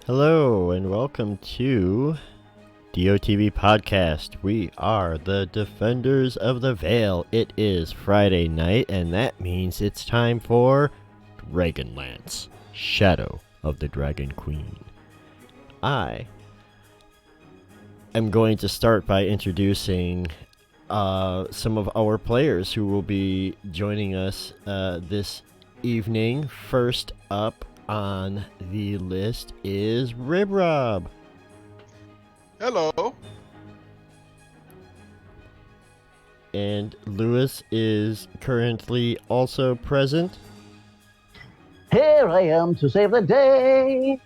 Hello and welcome to DOTVPodcast. We are the Defenders of the Veil. It is Friday night, and that means it's time for Dragonlance, Shadow of the Dragon Queen. I am going to start by introducing some of our players who will be joining us this evening. First up on the list is Ribrob. Hello. And Lewis is currently also present. Here I am to save the day.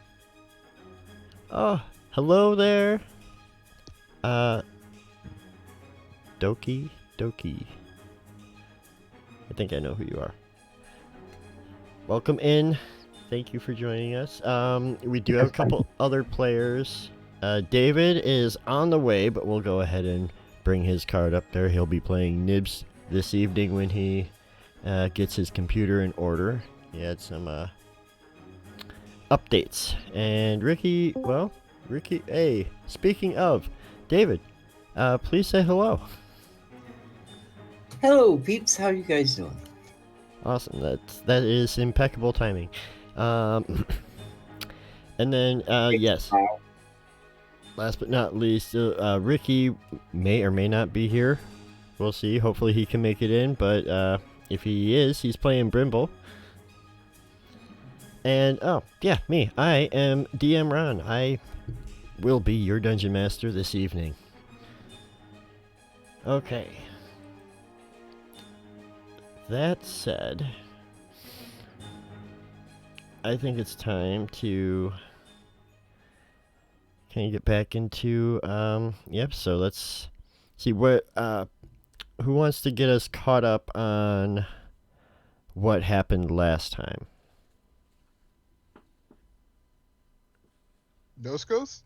Oh, hello there. Doki. I think I know who you are. Welcome in. Thank you for joining us. We do have a couple other players. David is on the way, but we'll go ahead and bring his card up there. He'll be playing Nibs this evening when he gets his computer in order. He had some updates. And Ricky, hey, speaking of, David, please say hello. Hello, peeps. How you guys doing? Awesome. That is impeccable timing. And then, yes. Last but not least, Ricky may or may not be here. We'll see. Hopefully he can make it in, but if he is, he's playing Brimble. And, oh, yeah, me. I am DM Ron. I will be your Dungeon Master this evening. Okay. That said, I think it's time to kind of get back into so let's see what who wants to get us caught up on what happened last time. Noscos?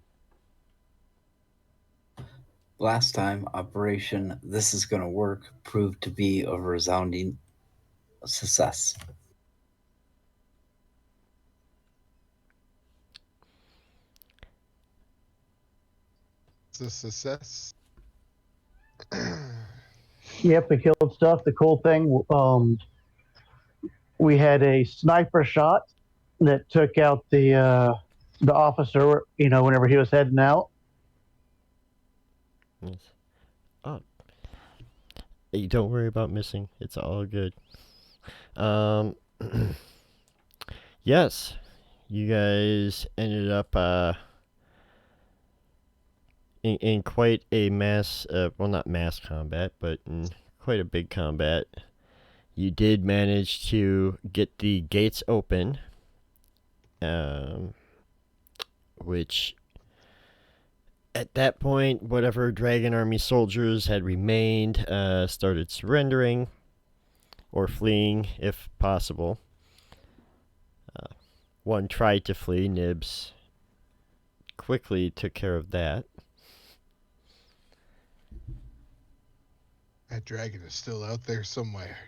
Last time, Operation This Is Gonna Work proved to be a resounding success. It's a success. Yep, we killed stuff. The cool thing, we had a sniper shot that took out the officer. Whenever he was heading out. Yes. Oh, hey, don't worry about missing. It's all good. Yes, you guys ended up in quite a mass, well, not mass combat, but in quite a big combat. You did manage to get the gates open, which at that point, whatever Dragon Army soldiers had remained started surrendering or fleeing if possible. One tried to flee. Nibs quickly took care of that. That dragon is still out there somewhere.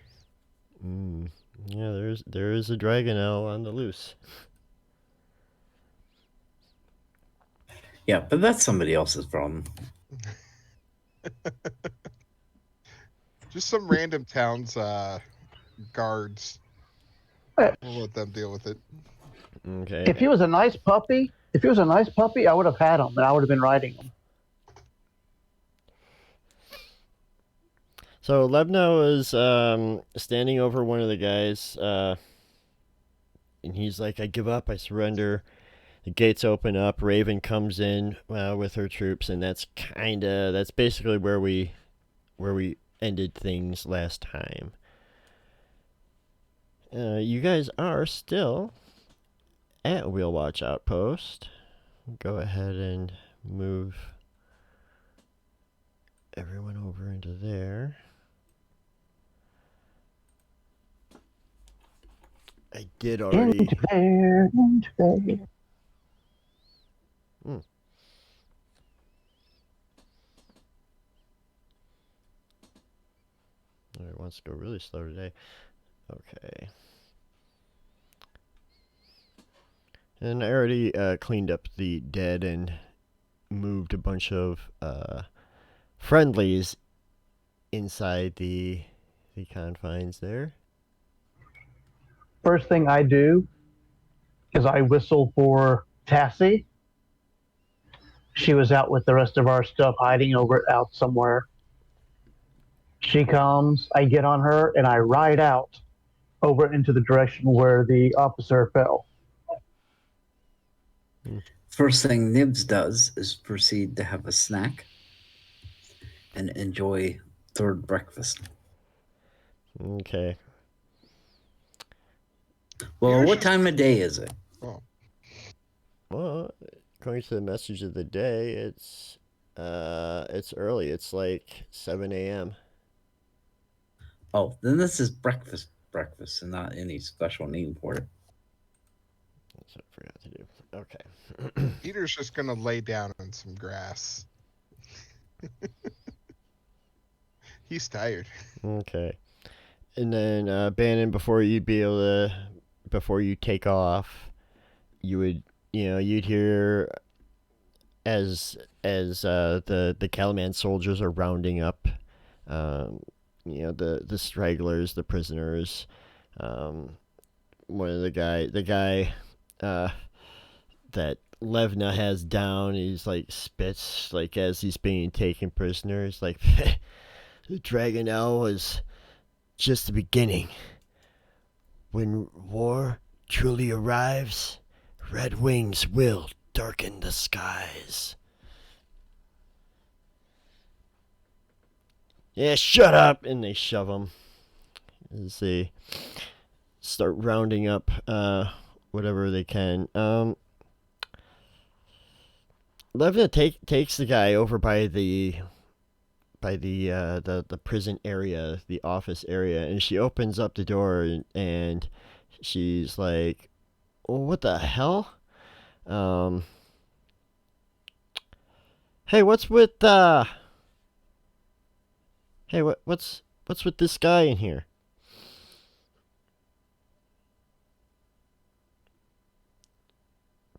Yeah, there is a Dragonel on the loose. Yeah, but that's somebody else's problem. Just some random town's guards. Eh. We'll let them deal with it. Okay. If he was a nice puppy, I would have had him, and I would have been riding him. So Lebno is standing over one of the guys, and he's like, "I give up. I surrender." The gates open up. Raven comes in with her troops, and that's basically where we ended things last time. You guys are still at Wheel Watch Outpost. Go ahead and move everyone over into there. I did already. Into there. It wants to go really slow today. Okay. And I already cleaned up the dead and moved a bunch of friendlies inside the confines there. First thing I do is I whistle for Tassie. She was out with the rest of our stuff hiding out somewhere. She comes, I get on her, and I ride out over into the direction where the officer fell. First thing Nibs does is proceed to have a snack and enjoy third breakfast. Okay. Well, Yours what is- time of day is it? Oh, Well, according to the message of the day, it's early. It's like 7 a.m. Oh, then this is breakfast, and not any special name for it. That's what I forgot to do. Okay. Peter's just gonna lay down on some grass. He's tired. Okay. And then Bannon, before you take off, you'd hear as the Calaman soldiers are rounding up, the stragglers, the prisoners. One of the guy that Levna has down, he's like spits like as he's being taken prisoner. He's like, the Dragonlance was just the beginning. When war truly arrives, red wings will darken the skies. Yeah, shut up! And they shove him as they start rounding up whatever they can. Levna takes the guy over by the prison area, the office area, and she opens up the door and she's like, "Oh, what the hell? Hey, what's with Hey, what's with this guy in here?"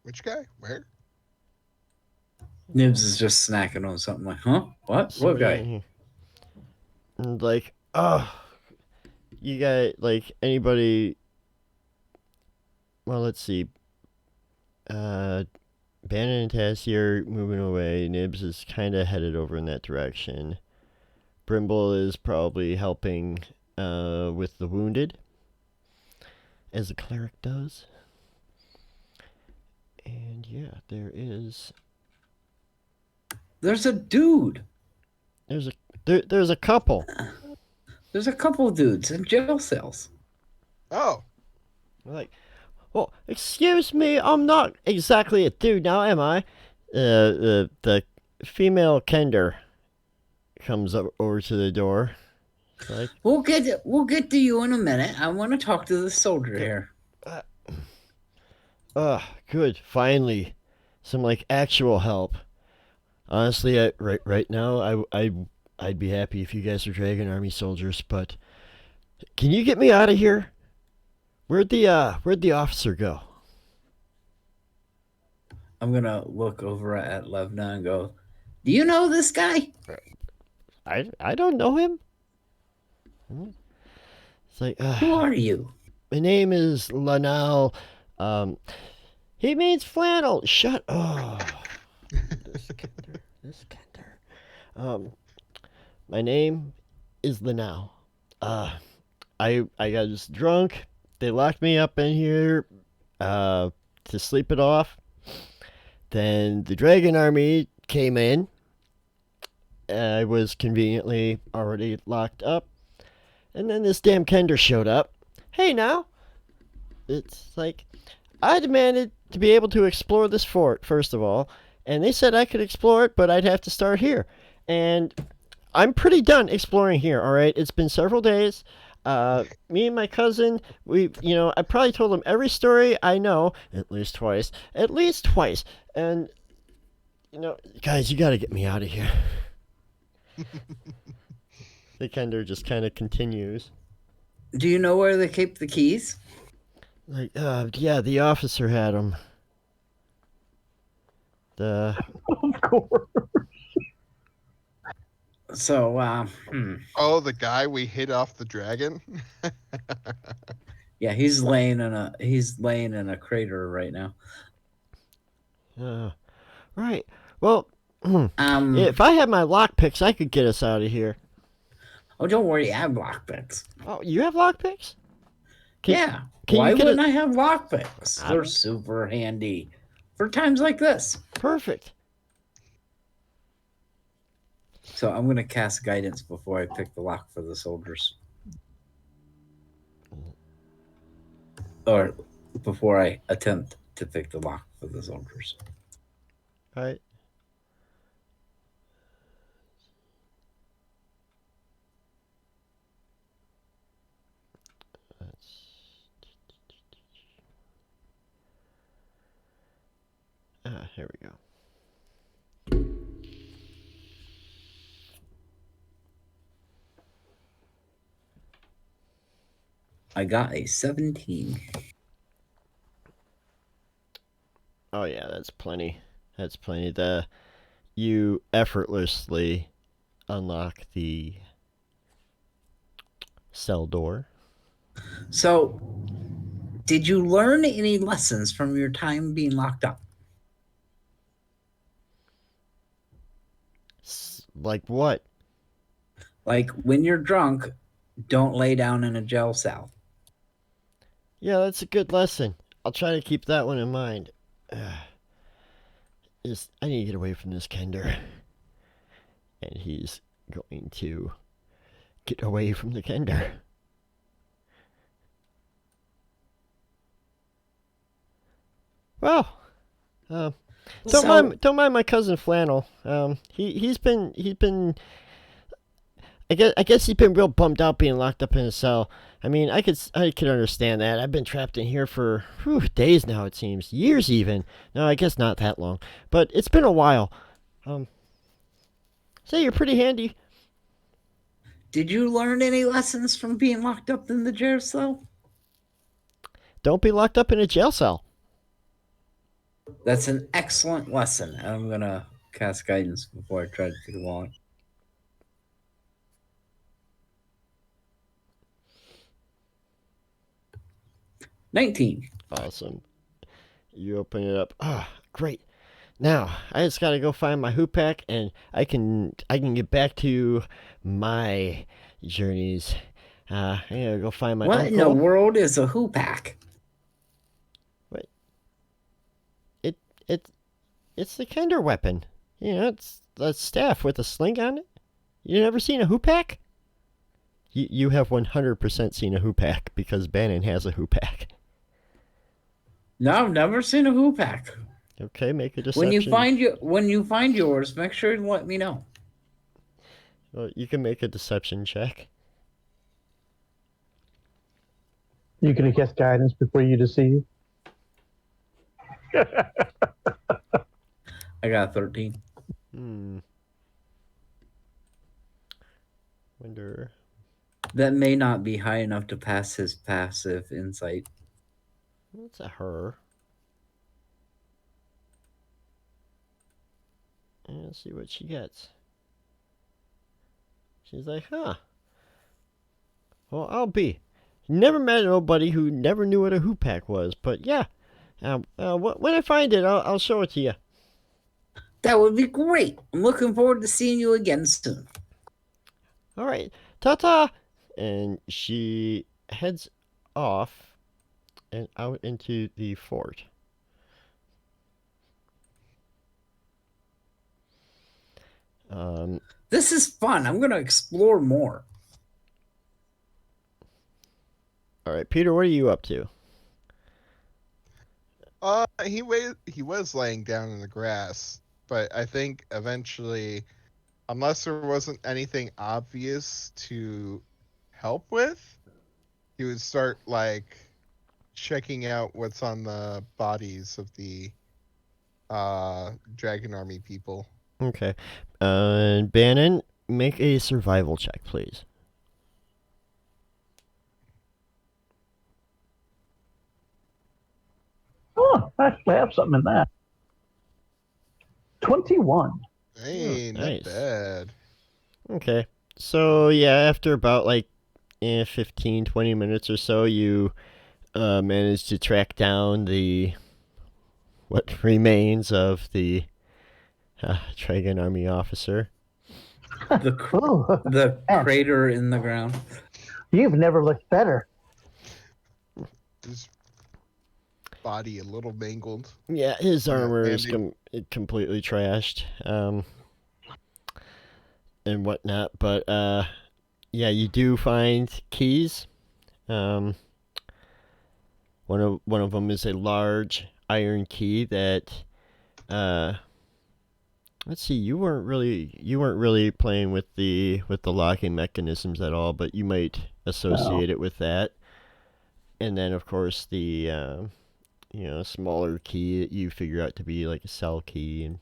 Which guy? Where? Nibs is just snacking on something like, huh? What? Somebody What in guy? here. And like, oh, you got like anybody? Well, let's see. Bannon and Tassie are moving away. Nibs is kind of headed over in that direction. Brimble is probably helping with the wounded, as a cleric does. And yeah, there's There's a dude. a couple. There's a couple dudes in jail cells. Oh, Like, well, excuse me, I'm not exactly a dude now, am I? The female Kender comes over to the door. It's like, We'll get to you in a minute. I want to talk to the soldier here. good, finally, some like actual help. Honestly, right now, I'd be happy if you guys were Dragon Army soldiers, but can you get me out of here? Where'd the officer go? I'm gonna look over at Levna and go, "Do you know this guy?" I don't know him. It's like, Who are you? my name is Lanal. He means flannel. Shut up. This Kender. My name is Lanal. I got just drunk. They locked me up in here, to sleep it off. Then the Dragon Army came in. I was conveniently already locked up. And then this damn Kender showed up. Hey now. It's like, I demanded to be able to explore this fort, first of all. And they said I could explore it, but I'd have to start here. And I'm pretty done exploring here, alright? It's been several days. Me and my cousin, I probably told him every story I know, at least twice. And, guys, you gotta get me out of here. The Kender just kind of continues. Do you know where they keep the keys? Like, yeah, the officer had them. The Of course. So, Oh, the guy we hit off the dragon? yeah, he's laying in a crater right now. right. Well, Um, if I had my lockpicks, I could get us out of here. oh, don't worry, I have lockpicks. Oh, you have lockpicks? Yeah, can why you get wouldn't it? I have lockpicks? I They're don't- super handy for times like this. Perfect. So I'm gonna cast guidance before I pick the lock for the soldiers, or before I attempt to pick the lock for the soldiers. Right. Here we go. I got a 17. Oh yeah, that's plenty. That's plenty. You effortlessly unlock the cell door. So, did you learn any lessons from your time being locked up? Like what? Like when you're drunk, don't lay down in a jail cell. Yeah, that's a good lesson. I'll try to keep that one in mind. I need to get away from this Kender. And he's going to get away from the Kender. Well, don't mind my cousin Flannel. He's been. I guess he's been real bummed out being locked up in a cell. I mean, I could understand that. I've been trapped in here for days now. It seems years even. No, I guess not that long, but it's been a while. Say you're pretty handy. Did you learn any lessons from being locked up in the jail cell? Don't be locked up in a jail cell. That's an excellent lesson. And I'm gonna cast guidance before I try to pick the lock. $19. Awesome. You open it up. Great. Now I just gotta go find my hoop pack, and I can get back to my journeys. I gotta go find my What uncle. in the world is a hoopak? It's the Kender weapon. You know, it's a staff with a sling on it. You never seen a hoopak? You have 100% seen a hoopak because Bannon has a hoopak. No, I've never seen a hoopak. Okay, make a deception. When you find yours, make sure to let me know. Well, you can make a deception check. You can cast guidance before you deceive. I got 13. Wonder. That may not be high enough to pass his passive insight. What's a her? And let's see what she gets. She's like, huh. Well, I'll be. Never met nobody who never knew what a hoopak was, but yeah. When I find it, I'll show it to you. That would be great. I'm looking forward to seeing you again soon. All right, ta-ta! And she heads off and out into the fort. This is fun. I'm going to explore more. All right, Peter, what are you up to? He was laying down in the grass, but I think eventually, unless there wasn't anything obvious to help with, he would start like checking out what's on the bodies of the Dragon Army people. Okay. Bannon, make a survival check, please. Oh, I actually have something in that. 21. Hey, not nice. bad. Okay. So, yeah, after about like 15, 20 minutes or so, you manage to track down what remains of the Dragon Army officer. Ooh, The man, crater in the ground. you've never looked better. His body a little mangled. Yeah, his Yeah, armor is landing. completely trashed, and whatnot. But yeah, you do find keys. Um, one of them is a large iron key that. Let's see. You weren't really playing with the locking mechanisms at all, but you might associate it with that. And then, of course, the smaller key that you figure out to be like a cell key. And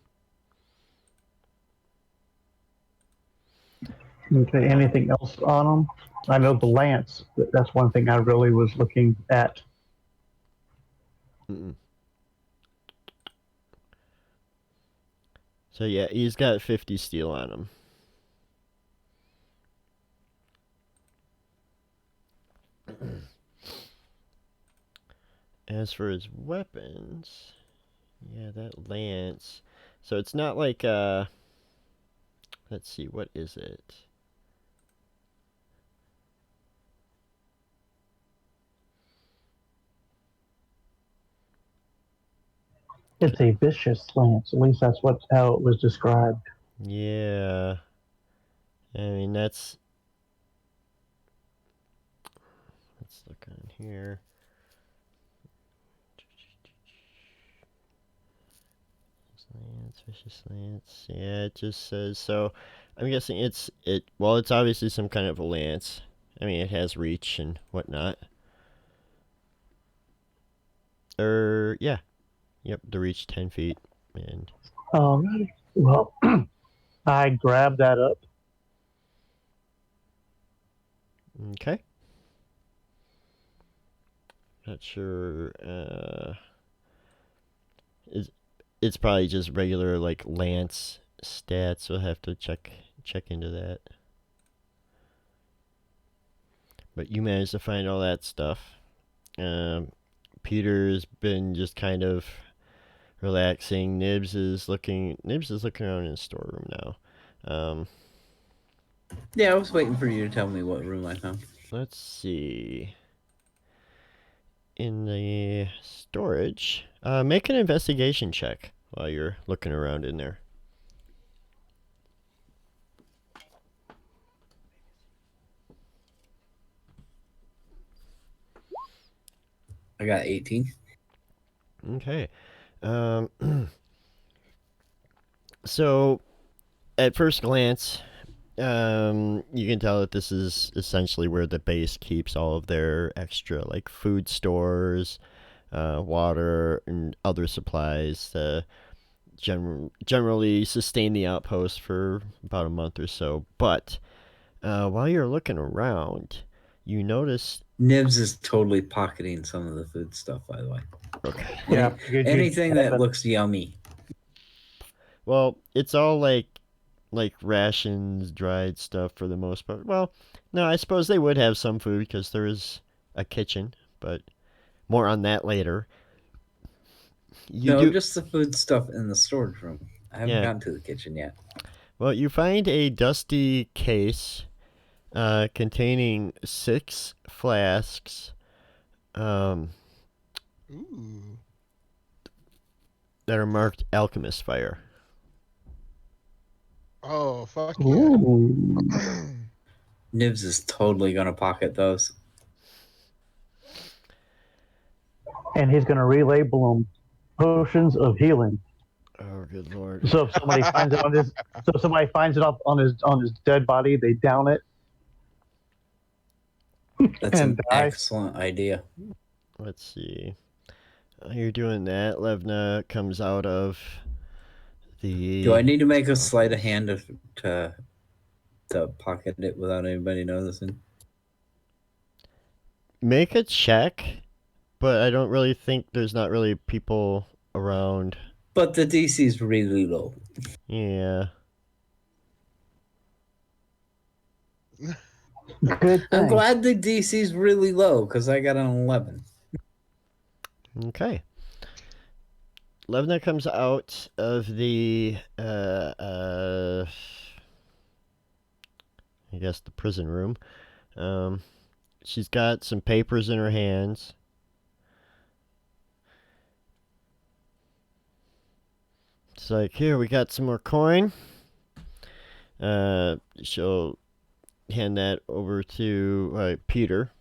Okay, anything else on them? I know the lance. That's one thing I really was looking at. mm-mm. So yeah, he's got 50 steel on him. As for his weapons, yeah, that lance. So it's not like let's see, what is it? It's a vicious lance. At least that's how it was described. Yeah. I mean, let's look on here. Lance, vicious lance. Yeah, it just says so. I'm guessing well, it's obviously some kind of a lance. I mean, it has reach and whatnot. Yeah. Yep, the reach 10 feet. And Alrighty. Well, I grabbed that up. okay. Not sure. It's probably just regular like lance stats. We'll have to check into that. But you managed to find all that stuff. Peter's been just kind of relaxing. Nibs is looking around in his storeroom now. Yeah, I was waiting for you to tell me what room I found. Let's see. In the storage, make an investigation check while you're looking around in there. I got 18. Okay. So, at first glance, you can tell that this is essentially where the base keeps all of their extra, like, food stores, water, and other supplies to generally sustain the outpost for about a month or so. But while you're looking around, you notice... Nibs is totally pocketing some of the food stuff, by the way. Okay. Yeah. Anything that looks yummy. Well, it's all like rations, dried stuff for the most part. Well, no, I suppose they would have some food because there is a kitchen, but more on that later. Just the food stuff in the storage room. I haven't gotten to the kitchen yet. Well, you find a dusty case containing 6 flasks Ooh. that are marked Alchemist Fire. Oh, fuck Ooh. yeah. Nibs is totally going to pocket those. And he's going to relabel them potions of healing. Oh, good lord! So if somebody finds it on his dead body, they down it. That's and an die. excellent idea. Let's see. You're doing that. Levna comes out of the... Do I need to make a sleight of hand to pocket it without anybody noticing? Make a check, but I don't really think there's not really people around. But the DC's really low. Yeah. Good I'm thing. glad the DC's really low because I got an 11. Okay. Levna comes out of the I guess the prison room. She's got some papers in her hands. It's like, here, we got some more coin. She'll hand that over to Peter.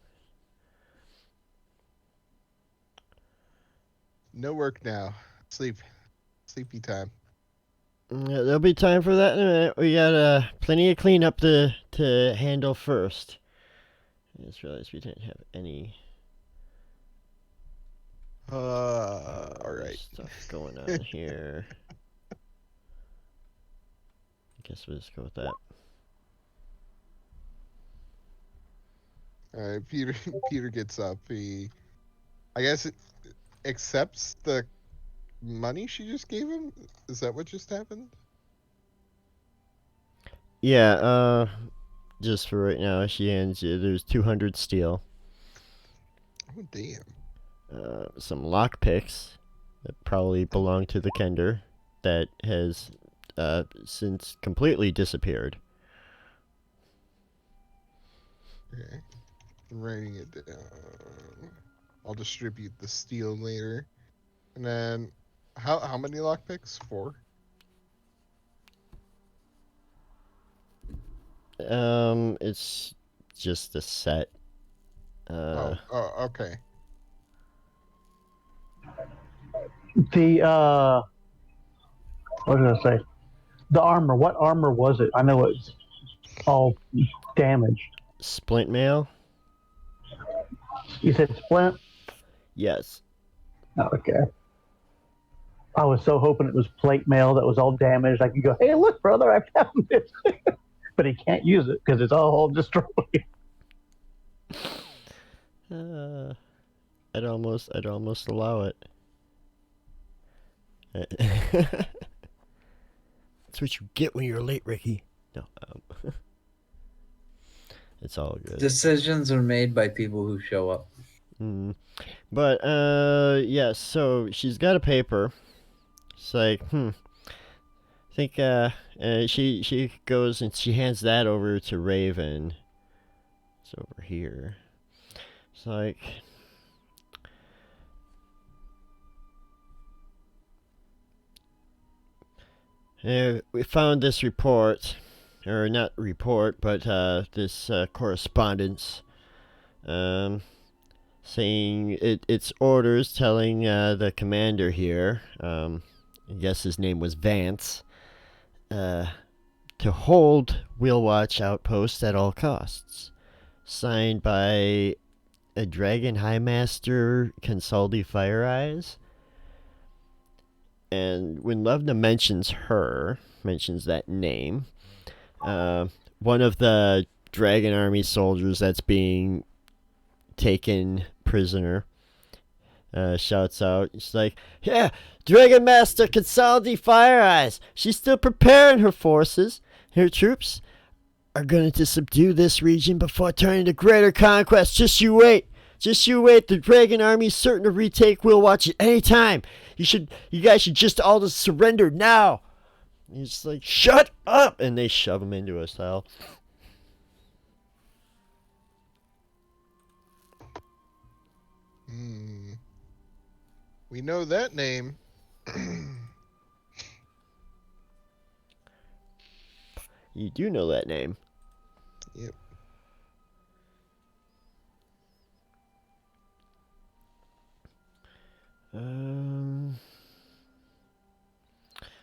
No work now. Sleepy time. There'll be time for that in a minute. We got plenty of cleanup to handle first. I just realized we didn't have any All right. stuff going on here. I guess we'll just go with that. All right. Peter gets up. I guess, accepts the money she just gave him. Is that what just happened? Yeah, just for right now, she hands you, there's 200 steel, Oh damn. some lockpicks that probably belong to the Kender that has since completely disappeared. Okay. I'm writing it down. I'll distribute the steel later. And then, how many lockpicks? 4. It's just a set. Oh, okay. The what did I say? The armor. What armor was it? I know it's all damaged. Splint mail? You said splint? Yes. Oh, okay. I was so hoping it was plate mail that was all damaged. I could go, hey, look, brother, I found this. But he can't use it because it's all destroyed. I'd almost allow it. That's what you get when you're late, Ricky. No, it's all good. Decisions are made by people who show up. But yeah. So she's got a paper. It's like, I think she goes and she hands that over to Raven. It's over here. It's like, we found this report, or not report, but this correspondence, saying it's orders telling the commander here, I guess his name was Vance, to hold Wheel Watch Outpost at all costs. Signed by a Dragon High Master Consaldi Fire Eyes. And when Levna mentions that name, one of the Dragon Army soldiers that's being taken prisoner shouts out, it's like, yeah, Dragon Master Consaldi Fire Eyes, she's still preparing her forces. Her troops are going to subdue this region before turning to greater conquest. Just you wait. Just you wait. The Dragon Army is certain to retake Wheel Watch at any time. You guys should just all just surrender now. And he's like, shut up! And they shove him into a cell. We know that name. You do know that name. Yep.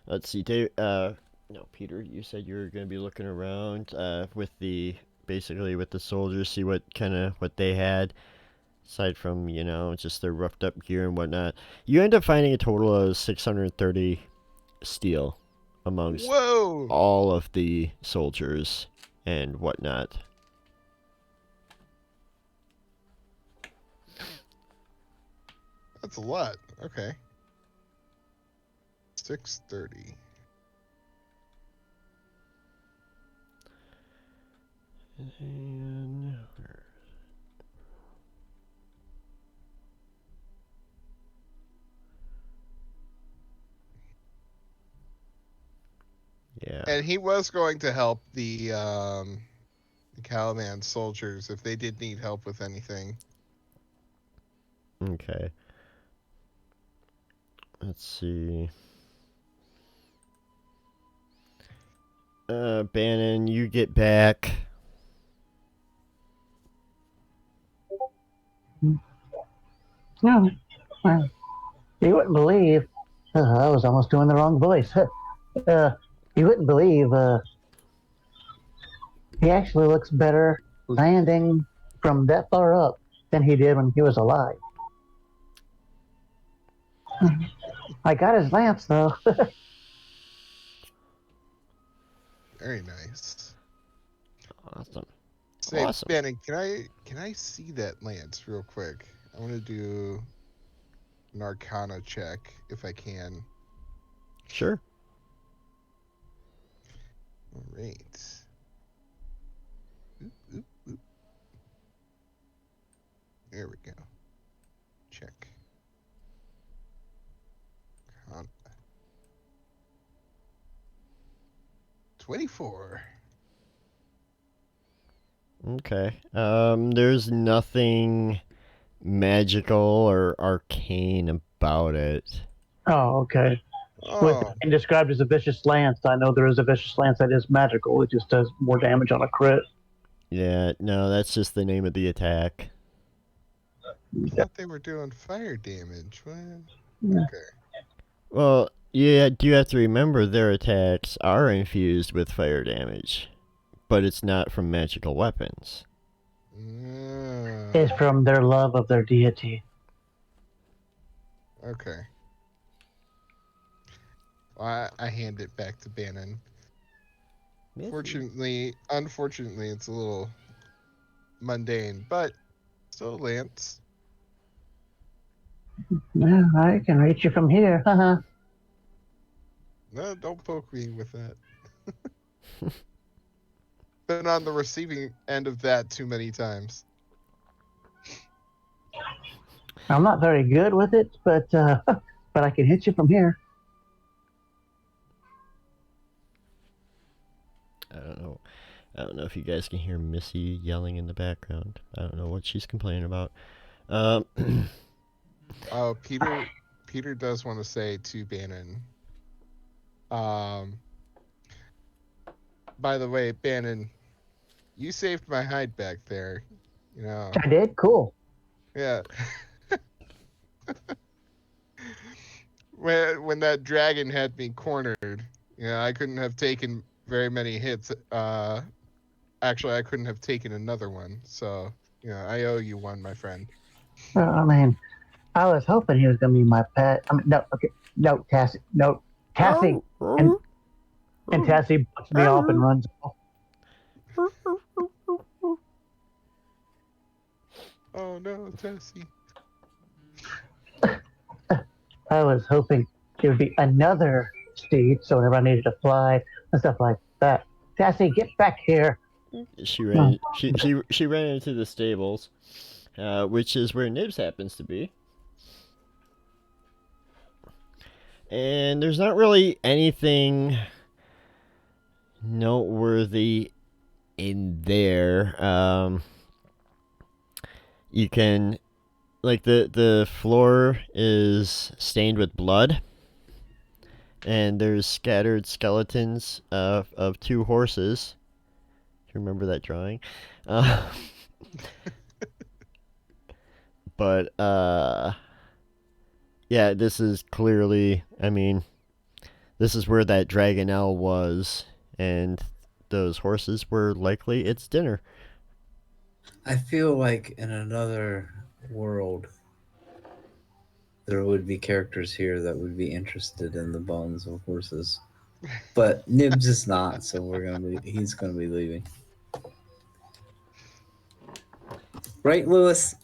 Let's see, Dave. No, Peter. You said you were going to be looking around with the soldiers, see what they had, aside from just their roughed up gear and whatnot. You end up finding a total of 630 steel amongst all of the soldiers and whatnot. That's a lot. Okay. 6:30. And yeah. And he was going to help the Calaman soldiers if they did need help with anything. Okay. Let's see. Bannon, you get back. No, you wouldn't believe. I was almost doing the wrong voice. You wouldn't believe. He actually looks better landing from that far up than he did when he was alive. I got his lance though. Very nice. Awesome. Say, Awesome. Bannon, can I see that lance real quick? I want to do an Arcana check if I can. Sure. All right. Oop, oop, oop. There we go. Check. Arcana. 24. Okay. There's nothing magical or arcane about it. Oh, okay. With Oh, being described as a vicious lance, I know there is a vicious lance that is magical. It just does more damage on a crit. Yeah, no, that's just the name of the attack. I thought they were doing fire damage. What? Yeah. Okay. Well, yeah, do you have to remember their attacks are infused with fire damage, but it's not from magical weapons. It's from their love of their deity. Okay. Well, I hand it back to Bannon. Unfortunately, it's a little mundane, but still lance. Yeah, I can reach you from here. Haha. No, don't poke me with that. Been on the receiving end of that too many times. I'm not very good with it, but I can hit you from here. I don't know if you guys can hear Missy yelling in the background. I don't know what she's complaining about. Oh, Peter does want to say to Bannon. By the way, Bannon, you saved my hide back there. You know. I did? Cool. Yeah. when that dragon had me cornered, I couldn't have taken very many hits. Actually, I couldn't have taken another one. So, I owe you one, my friend. I mean, I was hoping he was going to be my pet. I mean, no, okay. No, Tassie. No, Tassie. And Tassie bucks me off and runs off. Oh, no, Tassie. I was hoping there would be another steed, so whenever I needed to fly and stuff like that. Tassie, get back here. She ran. She ran into the stables, which is where Nibs happens to be. And there's not really anything noteworthy in there. You can, like, the floor is stained with blood, and there's scattered skeletons of two horses. Do you remember that drawing? But yeah, this is clearly, I mean, this is where that Dragonelle was, and those horses were likely its dinner. I feel like in another world, there would be characters here that would be interested in the bones of horses. But Nibs is not, so he's gonna be leaving. Right, Lewis?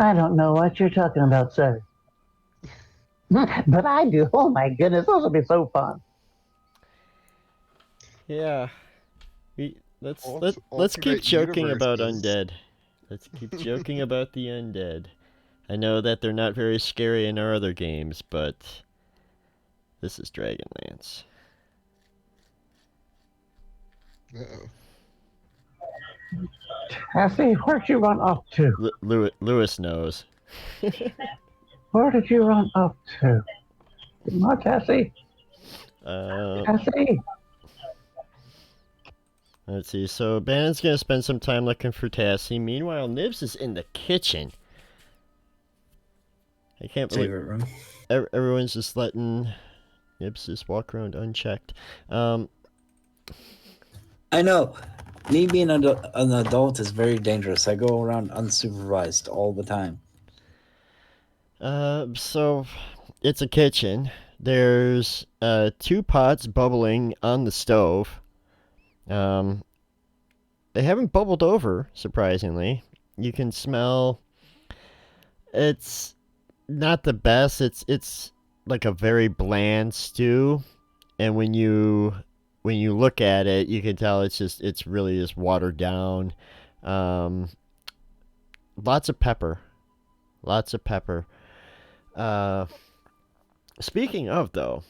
I don't know what you're talking about, sir. But I do. Oh my goodness, those would be so fun. Yeah. Let's keep Alternate joking about universes. undead. Let's keep joking about the undead. I know that they're not very scary in our other games, but this is Dragonlance. Uh-oh. Cassie, where'd you run up to? Lewis knows. Where did you run up to? Come on, Cassie. Uh, Cassie. let's see. So Bannon's gonna spend some time looking for Tassie. Meanwhile, Nibs is in the kitchen. I can't believe Favorite room. everyone's just letting Nibs just walk around unchecked. I know. Me being an adult is very dangerous. I go around unsupervised all the time. So it's a kitchen. There's 2 pots bubbling on the stove. They haven't bubbled over, surprisingly. You can smell. It's not the best. It's like a very bland stew, and when you look at it, you can tell it's really just watered down. Lots of pepper, lots of pepper. Speaking of though,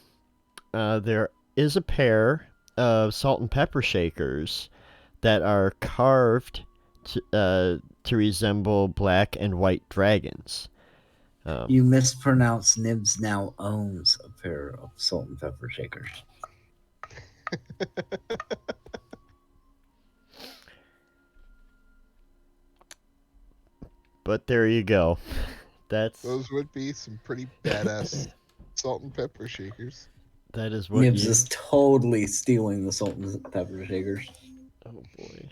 there is a pair of salt and pepper shakers that are carved to resemble black and white dragons. You mispronounced Nibs now owns a pair of salt and pepper shakers. But there you go. Those would be some pretty badass salt and pepper shakers. That is what Nibs you... is totally stealing the salt and pepper shakers. Oh boy.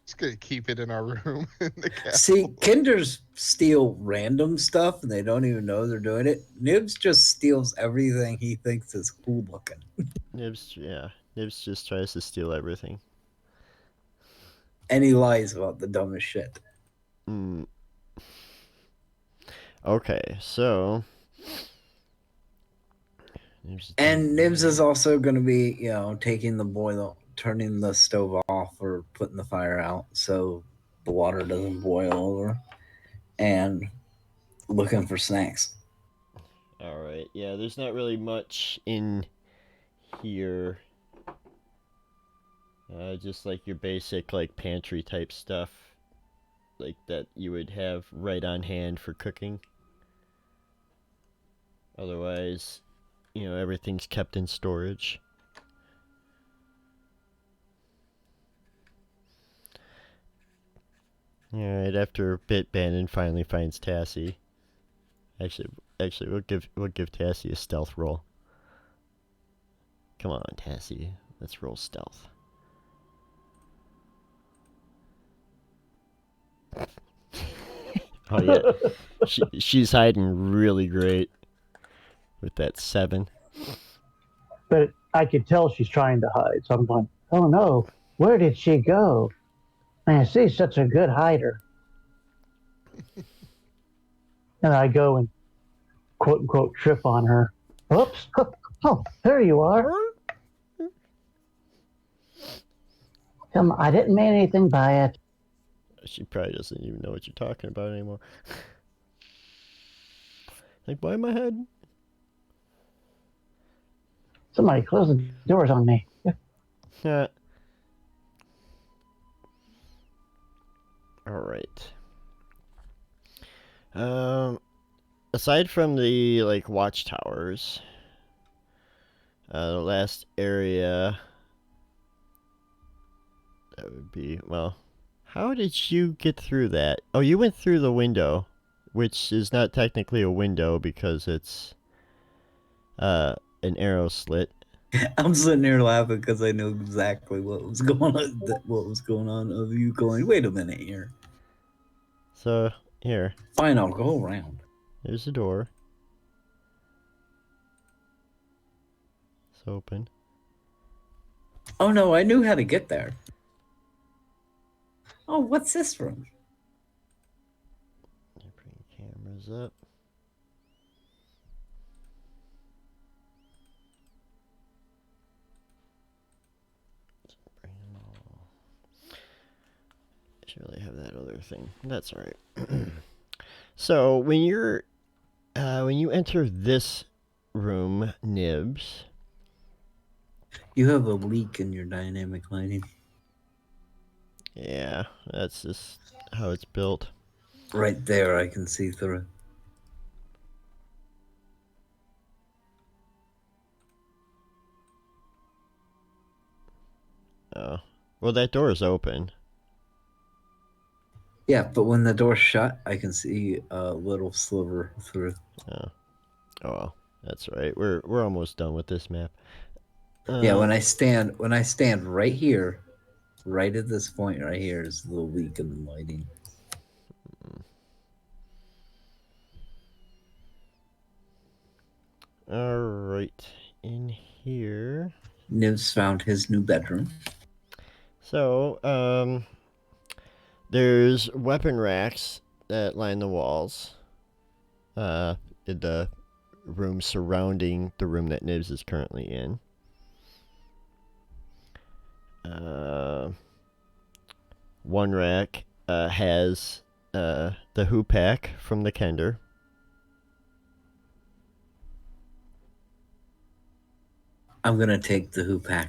Just gonna keep it in our room in the castle. See, kinders steal random stuff and they don't even know they're doing it. Nibs just steals everything he thinks is cool looking. Nibs just tries to steal everything. And he lies about the dumbest shit. Okay, so... And Nibs is also going to be, taking the boil, turning the stove off or putting the fire out so the water doesn't boil over, and looking for snacks. Alright, yeah, there's not really much in here. Just like your basic, like, pantry type stuff. Like that you would have right on hand for cooking. Otherwise, everything's kept in storage. Alright, after a bit, Bannon finally finds Tassie. Actually, we'll give Tassie a stealth roll. Come on, Tassie. Let's roll stealth. Oh yeah, she's hiding really great with that 7. But I could tell she's trying to hide. So I'm going, oh no, where did she go? Man, she's such a good hider. And I go and quote unquote trip on her. Oops. Oh, there you are. Come on, I didn't mean anything by it. She probably doesn't even know what you're talking about anymore. Like, why my head? Somebody close the doors on me. Yeah. Alright. Aside from the, like, watchtowers, the last area that would be, well, how did you get through that? Oh, you went through the window, which is not technically a window because it's an arrow slit. I'm sitting here laughing because I know exactly what was going on. What was going on of you going, wait a minute here. So, here. Fine, I'll go around. There's the door. It's open. Oh no, I knew how to get there. Oh, what's this room? Bring cameras up. necessarily have that other thing. That's all right. So when you enter this room, Nibs. You have a leak in your dynamic lighting. Yeah, that's just how it's built. Right there, I can see through. Oh, well, that door is open. Yeah, but when the door's shut, I can see a little sliver through. Oh, well, that's right. We're almost done with this map. Yeah, when I stand right here, right at this point right here is the leak in the lighting. All right, in here. Nibs found his new bedroom. So, there's weapon racks that line the walls. In the room surrounding the room that Nibs is currently in. One rack has the hoopak from the Kender. I'm gonna take the hoopak.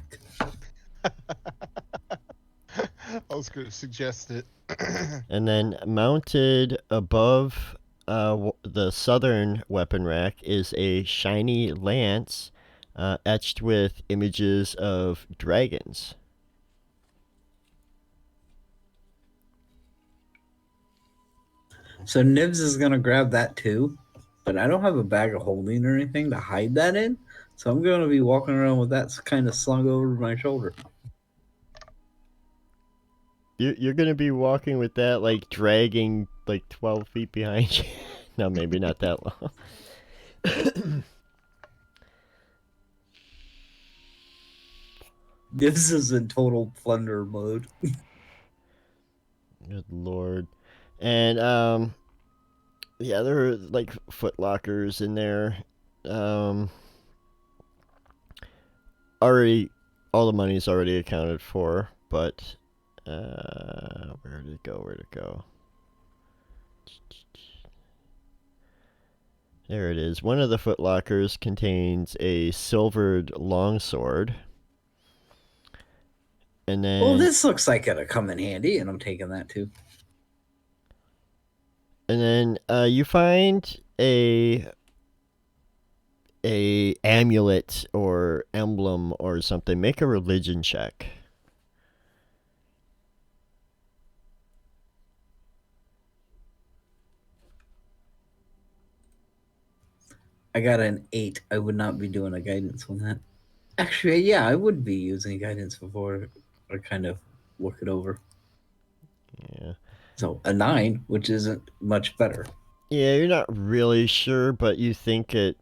I was going to suggest it. And then mounted above the southern weapon rack is a shiny lance etched with images of dragons. So Nibs is gonna grab that too, but I don't have a bag of holding or anything to hide that in. So I'm gonna be walking around with that kind of slung over my shoulder. You're gonna be walking with that, like dragging like 12 feet behind you. No, maybe not that long. Nibs is in total plunder mode. Good lord. And yeah, there are like foot lockers in there. Already all the money's already accounted for, but where did it go? Where'd it go? There it is. One of the foot lockers contains a silvered longsword. And then Well, this looks like it'll come in handy, and I'm taking that too. And then you find a amulet or emblem or something. Make a religion check. I got an 8. I would not be doing a guidance on that. Actually, yeah, I would be using guidance before I kind of look it over. Yeah. So a 9, which isn't much better. Yeah, you're not really sure, but you think it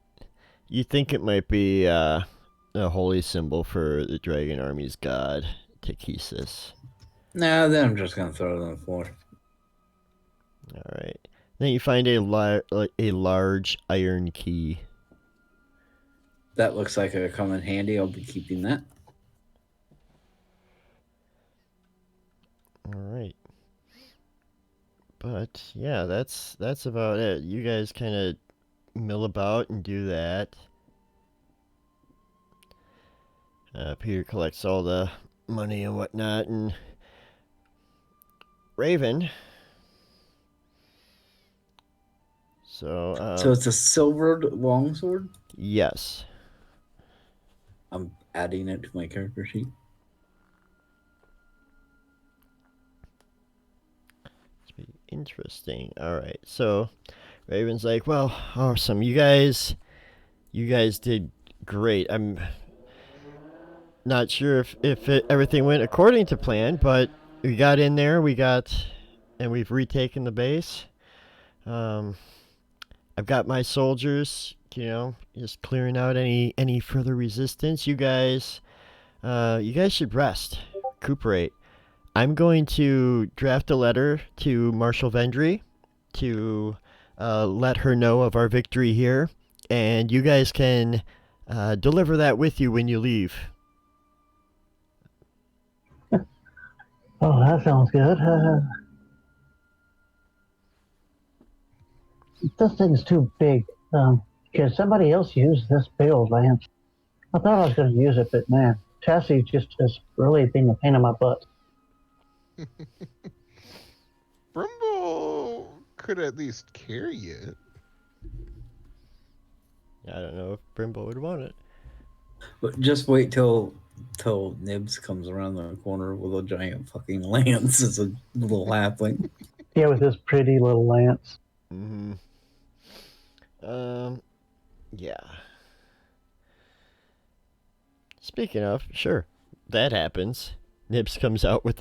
might be a holy symbol for the dragon army's god, Takesis. Nah, then I'm just gonna throw it on the floor. All right. Then you find a large iron key. That looks like it'll come in handy. I'll be keeping that. All right. But yeah, that's about it. You guys kind of mill about and do that. Peter collects all the money and whatnot, and Raven. So So it's a silvered longsword. yes. I'm adding it to my character sheet. It's pretty interesting. All right. So Raven's like, "Well, awesome. You guys did great. I'm not sure if everything went according to plan, but we got in there. And we've retaken the base. I've got my soldiers, just clearing out any further resistance. You guys should rest, recuperate. I'm going to draft a letter to Marshal Vendry to let her know of our victory here, and you guys can deliver that with you when you leave." Oh, that sounds good. This thing's too big. Can somebody else use this big old lance? I thought I was going to use it, but man, Tassie just is really being a pain in my butt. Brimble could at least carry it. I don't know if Brimble would want it. But just wait till Nibs comes around the corner with a giant fucking lance as a little halfling. Yeah, with this pretty little lance. Mm-hmm. Yeah. Speaking of, sure, that happens. Nibs comes out with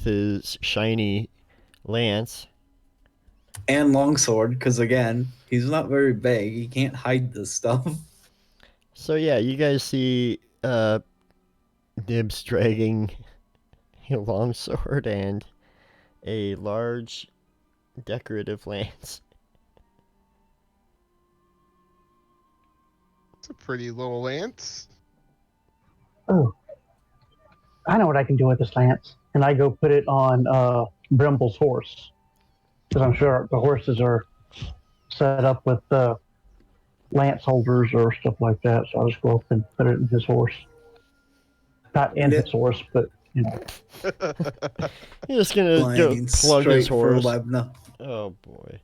his shiny lance. And longsword, because again, he's not very big. He can't hide this stuff. So yeah, you guys see Nibs dragging a longsword and a large decorative lance. It's a pretty little lance. Oh, I know what I can do with this lance. And I go put it on Brimble's horse. Because I'm sure the horses are set up with lance holders or stuff like that. So I'll just go up and put it in his horse. Not in his horse, but, you know. You're just gonna go Flying plug his straight for horse. Lebna. Oh boy.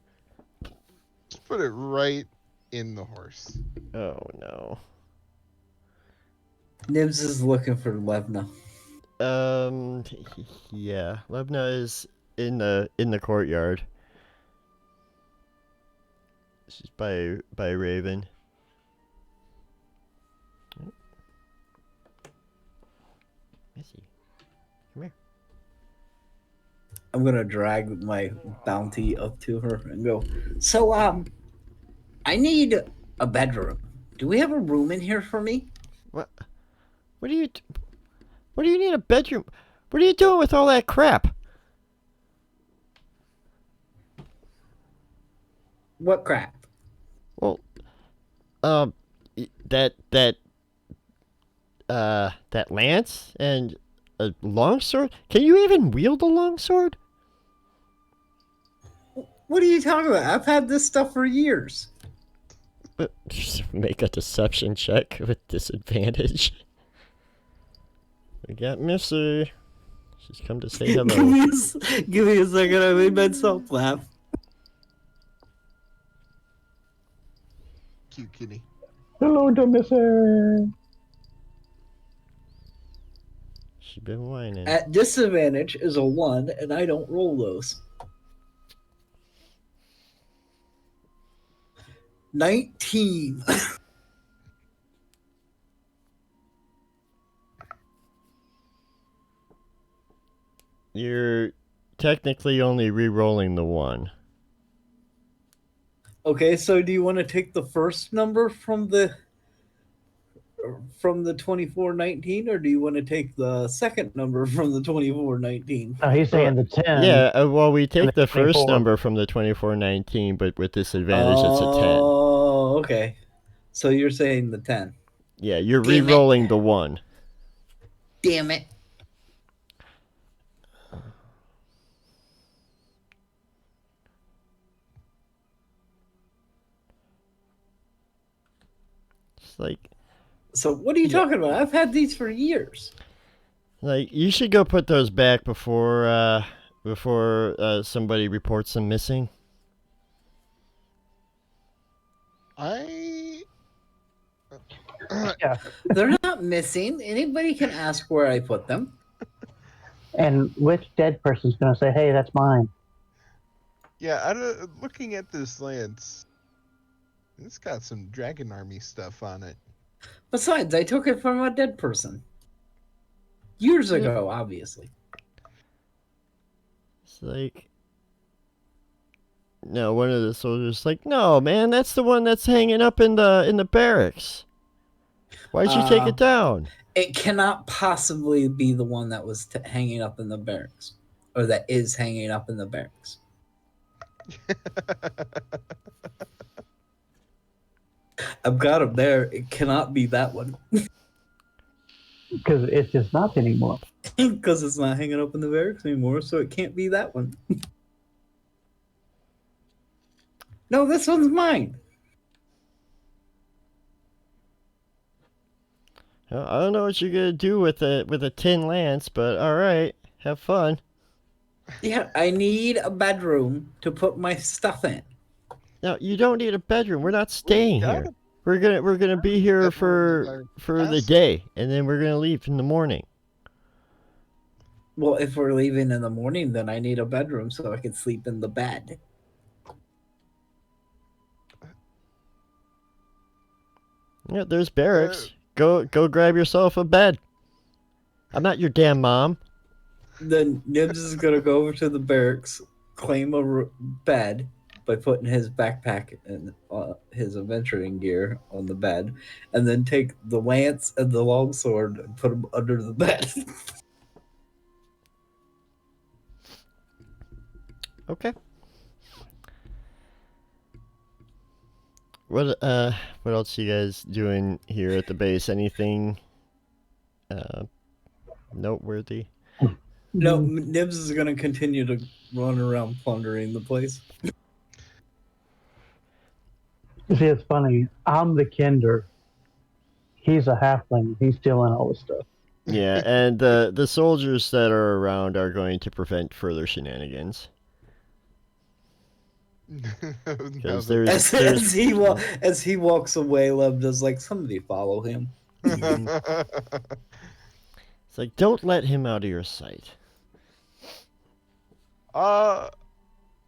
Just put it right in the horse. Oh no. Nibs is looking for Lebna. Yeah. Lebna is in the courtyard. She's by Raven. Missy, come here. I'm gonna drag my bounty up to her and go, so, I need a bedroom. Do we have a room in here for me? What do you need a bedroom? What are you doing with all that crap? What crap? Well, that lance and a longsword. Can you even wield a longsword? What are you talking about? I've had this stuff for years. Just make a deception check with disadvantage. We got Missy. She's come to say hello. Give me a second. I made myself laugh. Cute kitty. Hello, Missy. She's been whining. At disadvantage is a 1, and I don't roll those. 19. You're technically only re-rolling the 1. Okay, so do you want to take the first number from the 2419, or do you want to take the second number from the 2419? Oh, he's saying the 10. Yeah, well, we take the first 24. number from the 2419, but with disadvantage, it's a 10. Oh, okay. So you're saying the 10. Yeah, you're Damn it. re-rolling the 1. Damn it. It's like So what are you talking about? I've had these for years. you should go put those back before somebody reports them missing. Yeah. They're not missing. Anybody can ask where I put them. And which dead person's going to say, hey, that's mine? Yeah, looking at this lance, it's got some Dragon Army stuff on it. Besides, I took it from a dead person. Years ago, obviously. It's like, no, one of the soldiers like, no, man, that's the one that's hanging up in the barracks. Why'd you take it down? It cannot possibly be the one that was hanging up in the barracks, or that is hanging up in the barracks. I've got him there. It cannot be that one. Because it's just not anymore. Because it's not hanging up in the barracks anymore, so it can't be that one. No, this one's mine. Well, I don't know what you're gonna do with a tin lance, but all right, have fun. Yeah, I need a bedroom to put my stuff in. No, you don't need a bedroom. We're not staying got here. a We're gonna be here bedroom for the Yes. day, and then we're gonna leave in the morning. Well, if we're leaving in the morning, then I need a bedroom so I can sleep in the bed. Yeah, there's barracks. Go grab yourself a bed. I'm not your damn mom. Then Nibs is gonna go over to the barracks, claim a bed by putting his backpack and his adventuring gear on the bed, and then take the lance and the longsword and put them under the bed. Okay. What else you guys doing here at the base? Anything noteworthy? No, Nibs is gonna continue to run around plundering the place. See, it's funny. I'm the Kinder. He's a halfling. He's stealing all this stuff. Yeah, and the soldiers that are around are going to prevent further shenanigans. Because there's As he walks away, Leb does like somebody follow him. It's like, don't let him out of your sight. Are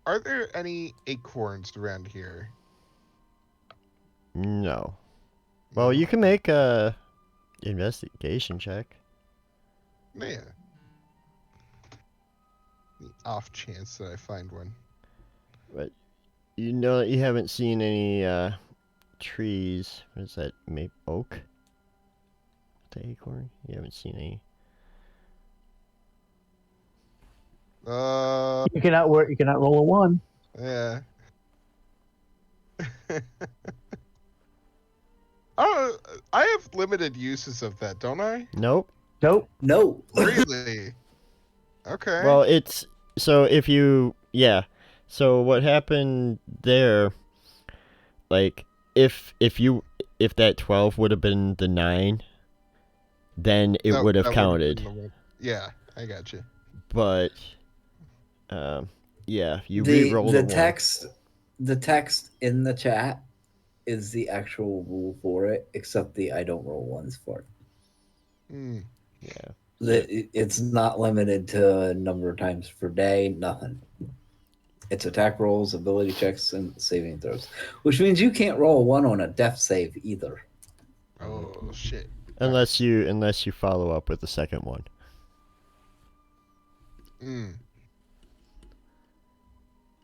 there any acorns around here? No. Well, you can make a investigation check. Yeah. The off chance that I find one. But you know that you haven't seen any trees. What is that? Maybe oak? The acorn? You haven't seen any. You cannot work. You cannot roll a 1. Yeah. I have limited uses of that, don't I? Nope. Nope. No. Really? Okay. Well, it's so if you So what happened there? Like if that 12 would have been the 9, then it would have that counted. been the one. Yeah, I got you. But yeah, you the re-rolled the a 1. the text in the chat is the actual rule for it, except the I don't roll ones for it. Hmm. Yeah. It's not limited to a number of times per day, nothing. It's attack rolls, ability checks, and saving throws. Which means you can't roll a 1 on a death save either. Oh shit. Unless you follow up with the second one. Hmm.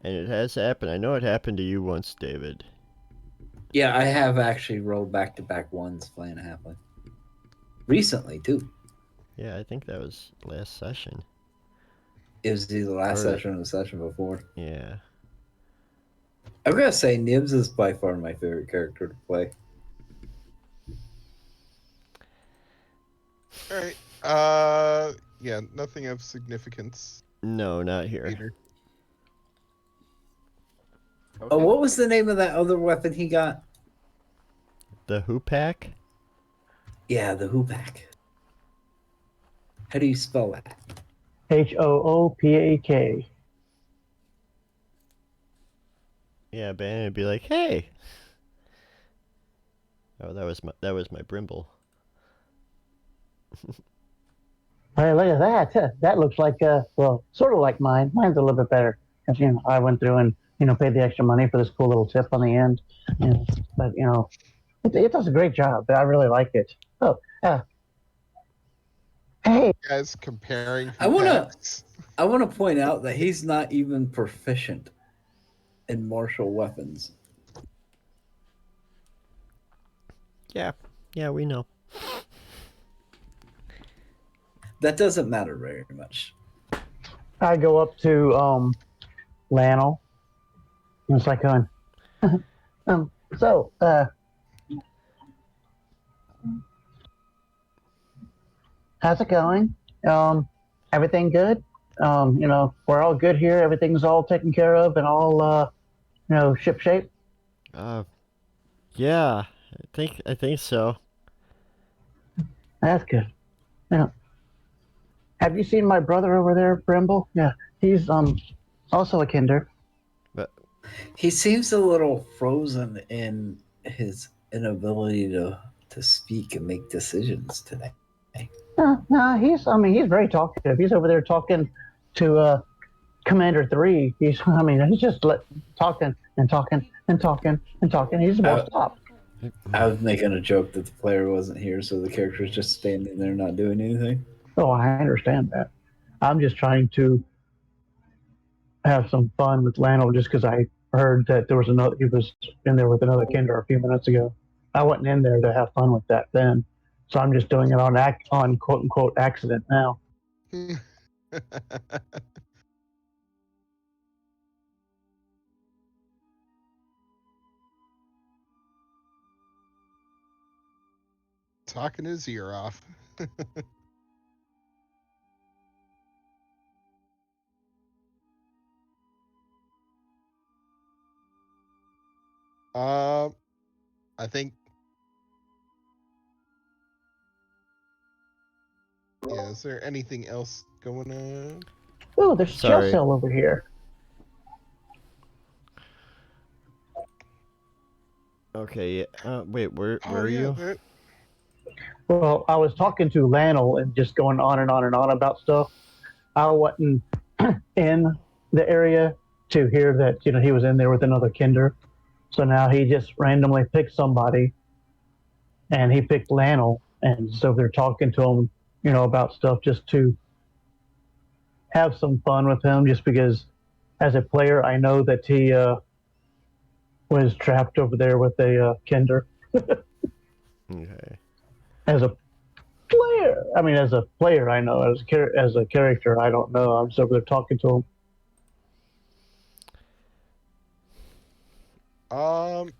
And it has happened. I know it happened to you once, David. Yeah, I have actually rolled back-to-back 1s playing a halfling. Recently, too. Yeah, I think that was last session. It was either last Or- session or the session before. Yeah. I'm gonna say Nibs is by far my favorite character to play. All right. Yeah, nothing of significance. No, not here. Peter. Oh, what was the name of that other weapon he got? The Hoopak? Yeah, the Hoopak. How do you spell that? Hoopak. Yeah, Ben would be like, "Hey." Oh, that was my Brimble. Hey, look at that. That looks like sort of like mine. Mine's a little bit better because I went through and paid the extra money for this cool little tip on the end. But it does a great job. I really like it. Oh, hey. You guys comparing. I wanna- Hoopax? I want to point out that he's not even proficient in martial weapons. Yeah, we know. That doesn't matter very much. I go up to Lionel. And it's like going, how's it going? Everything good? We're all good here. Everything's all taken care of and all ship shape? Yeah, I think so. That's good. Yeah. Have you seen my brother over there, Brimble? Yeah, he's also a kinder. But He seems a little frozen in his inability to speak and make decisions today. No, he's very talkative. He's over there talking to Commander 3. He's just talking and talking and talking and talking. He just won't stop. I was making a joke that the player wasn't here, so the character's just standing there not doing anything. Oh, I understand that. I'm just trying to have some fun with Lano just because I heard that he was in there with another kinder a few minutes ago. I wasn't in there to have fun with that then. So I'm just doing it on quote unquote accident now. Talking his ear off. I think. Yeah. Is there anything else going on? Oh, there's a jail Sorry. cell over here. Okay. Wait. Where are yeah, you? Well, I was talking to Lano and just going on and on and on about stuff. I wasn't in the area to hear that he was in there with another kinder. So now he just randomly picked somebody, and he picked Lano, and so they're talking to him, about stuff just to have some fun with him. Just because, as a player, I know that he was trapped over there with a kinder. Okay. As a player, I know. As a character, I don't know. I'm just over there talking to him. I'm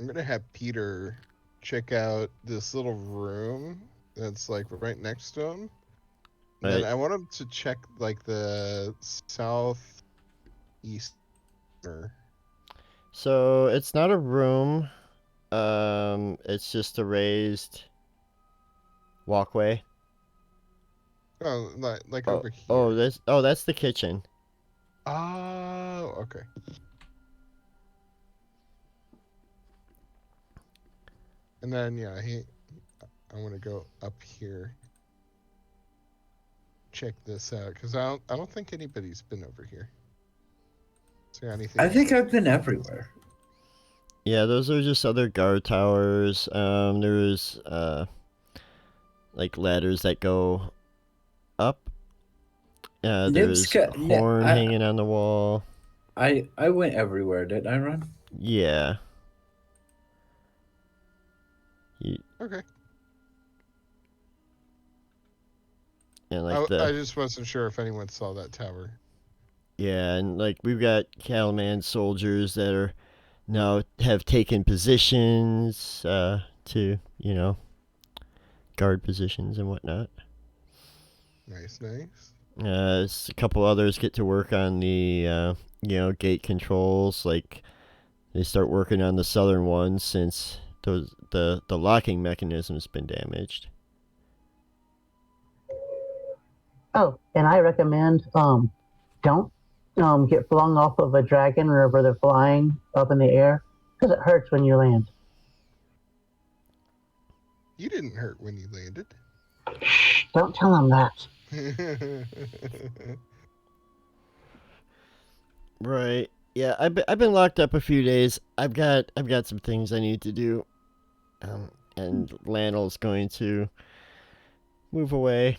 gonna have Peter check out this little room that's like right next to him. And then Right. I want him to check like the southeast. So it's not a room. It's just a raised walkway. Oh, like Oh, over here. that's the kitchen. Oh, okay. And then I want to go up here, check this out because I don't think anybody's been over here. Is there anything? I think I've been everywhere. Yeah, those are just other guard towers. There's like ladders that go up. There's a horn hanging on the wall. I went everywhere, didn't I, Ron? Yeah. Okay. And like I just wasn't sure if anyone saw that tower. Yeah, and like we've got Cattleman soldiers that are now have taken positions to guard positions and whatnot. Nice, nice. A couple others get to work on the gate controls. Like they start working on the southern ones since the locking mechanism's been damaged. Oh, and I recommend don't get flung off of a dragon whenever they're flying up in the air because it hurts when you land. You didn't hurt when you landed. Shh! Don't tell them that. Right. Yeah, I've been locked up a few days. I've got some things I need to do. And Lannel's going to move away.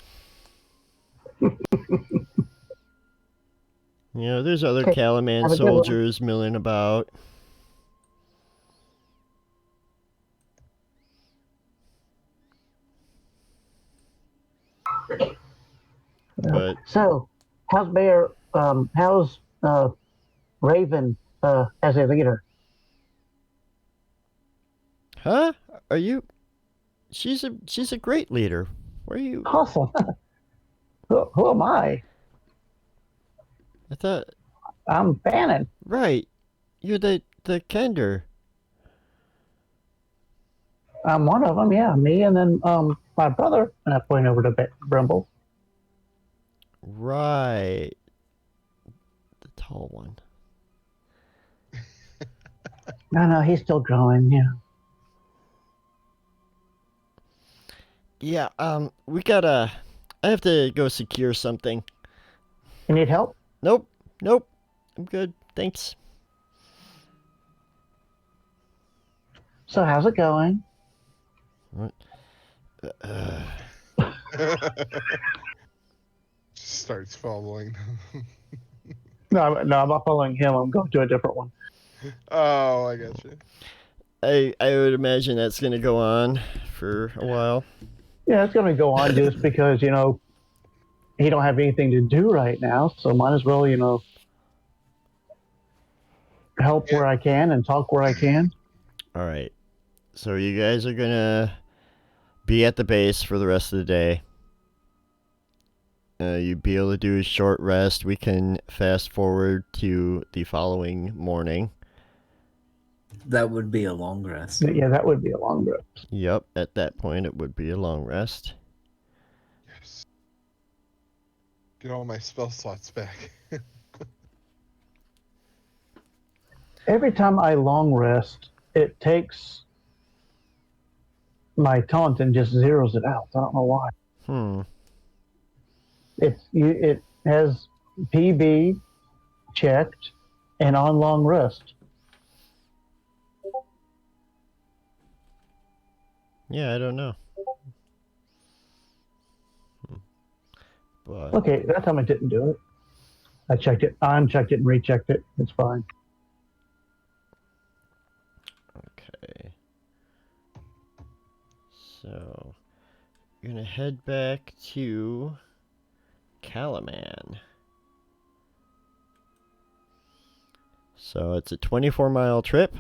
There's other Okay, Calaman have a good one. soldiers milling about. But So, how's Bear? How's Raven as a leader? huh? Are you? She's a great leader. Where are you? Awesome. Who am I? I thought I'm Bannon. Right. You're the Kender. I'm one of them, yeah. Me and then my brother. And I point over to Brimble. Right. The tall one. No, he's still growing, yeah. Yeah, we gotta... I have to go secure something. You need help? Nope. Nope. I'm good. Thanks. So how's it going? What? Starts following them. No, I'm not following him. I'm going to a different one. Oh, I got you. I would imagine that's gonna go on for a while. Yeah, it's going to go on just because, he don't have anything to do right now. So might as well, help where I can and talk where I can. All right. So you guys are gonna be at the base for the rest of the day. You'd be able to do a short rest. We can fast forward to the following morning. That would be a long rest. Yeah, that would be a long rest. Yep, at that point it would be a long rest. Yes. Get all my spell slots back. Every time I long rest, it takes my taunt and just zeroes it out. I don't know why. It has PB checked and on long rest. Yeah, I don't know. But Okay, that time I didn't do it. I checked it, unchecked it, and rechecked it. It's fine. okay. So you're gonna head back to Calaman. So it's a 24-mile trip.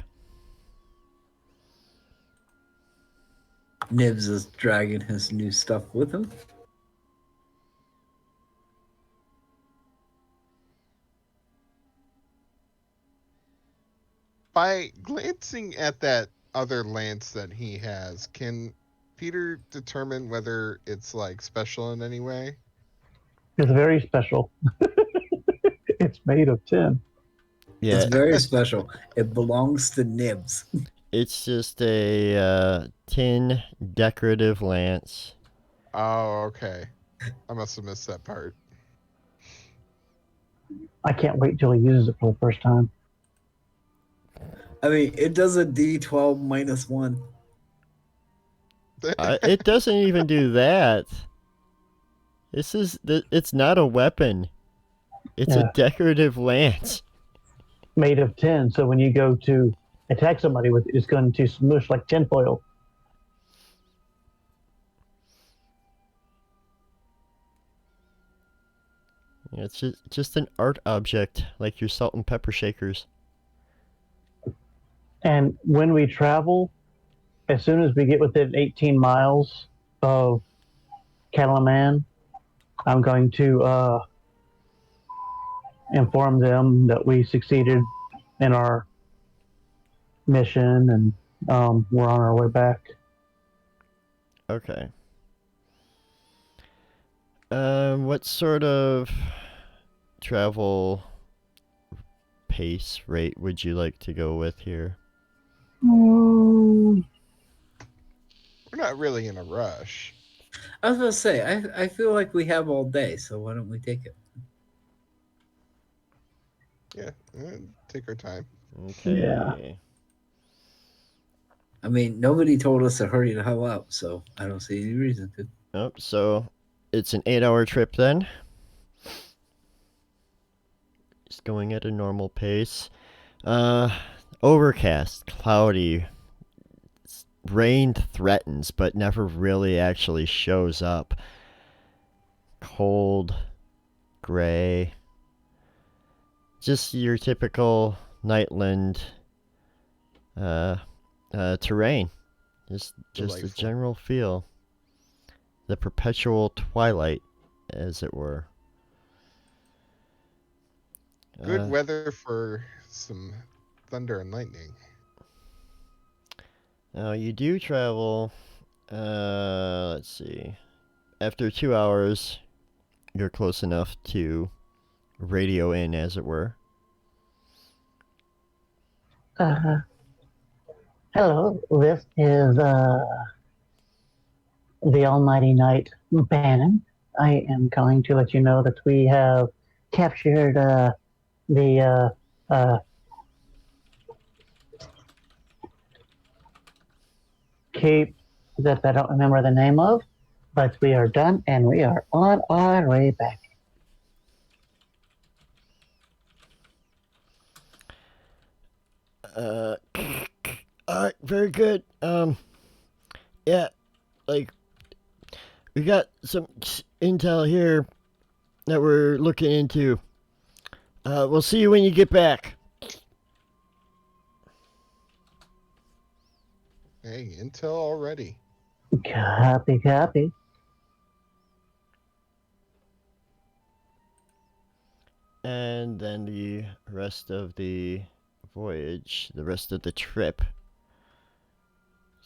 Nibs is dragging his new stuff with him. By glancing at that other lance that he has, can Peter determine whether it's like special in any way? It's very special. It's made of tin. Yeah, It's very special. It belongs to Nibs. it's just a tin decorative lance. Oh, okay. I must have missed that part. I can't wait till he uses it for the first time. I mean, it does a D12 minus 1. It doesn't even do that. It's not a weapon. It's Yeah. a decorative lance. Made of tin, so when you go to attack somebody with it, it's going to smoosh like tinfoil. It's just an art object, like your salt and pepper shakers. And when we travel, as soon as we get within 18 miles of Calaman, I'm going to inform them that we succeeded in our mission and we're on our way back. Okay. What sort of travel pace rate would you like to go with here? We're not really in a rush. I was going to say, I feel like we have all day, so why don't we take it? Yeah, take our time. Okay. Yeah. I mean, nobody told us to hurry the hell up, so I don't see any reason to. Oh, so it's an 8-hour trip then. Just going at a normal pace. Overcast, cloudy. Rain threatens, but never really actually shows up. Cold, gray. Just your typical Nightland terrain. Just the Delightful. general feel. The perpetual twilight, as it were. Good weather for some thunder and lightning. Now you do travel. Let's see. After 2 hours, you're close enough to radio in, as it were. Hello, this is the Almighty Knight Bannon. I am calling to let you know that we have captured the cape that I don't remember the name of, but we are done and we are on our way back. Alright, very good. Yeah, like, we got some intel here that we're looking into. We'll see you when you get back. Hey, intel already. Copy, copy. And then the rest of the voyage, the rest of the trip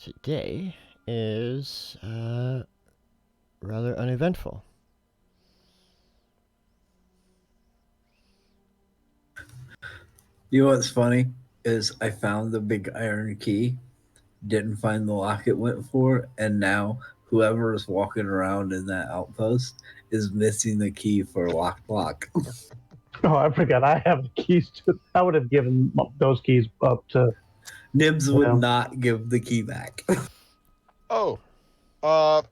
today is rather uneventful. You know what's funny is I found the big iron key, didn't find the lock it went for, and now whoever is walking around in that outpost is missing the key for lock. Oh, I forgot. I have the keys to. I would have given those keys up to. Nibs would Yeah. not give the key back. Oh,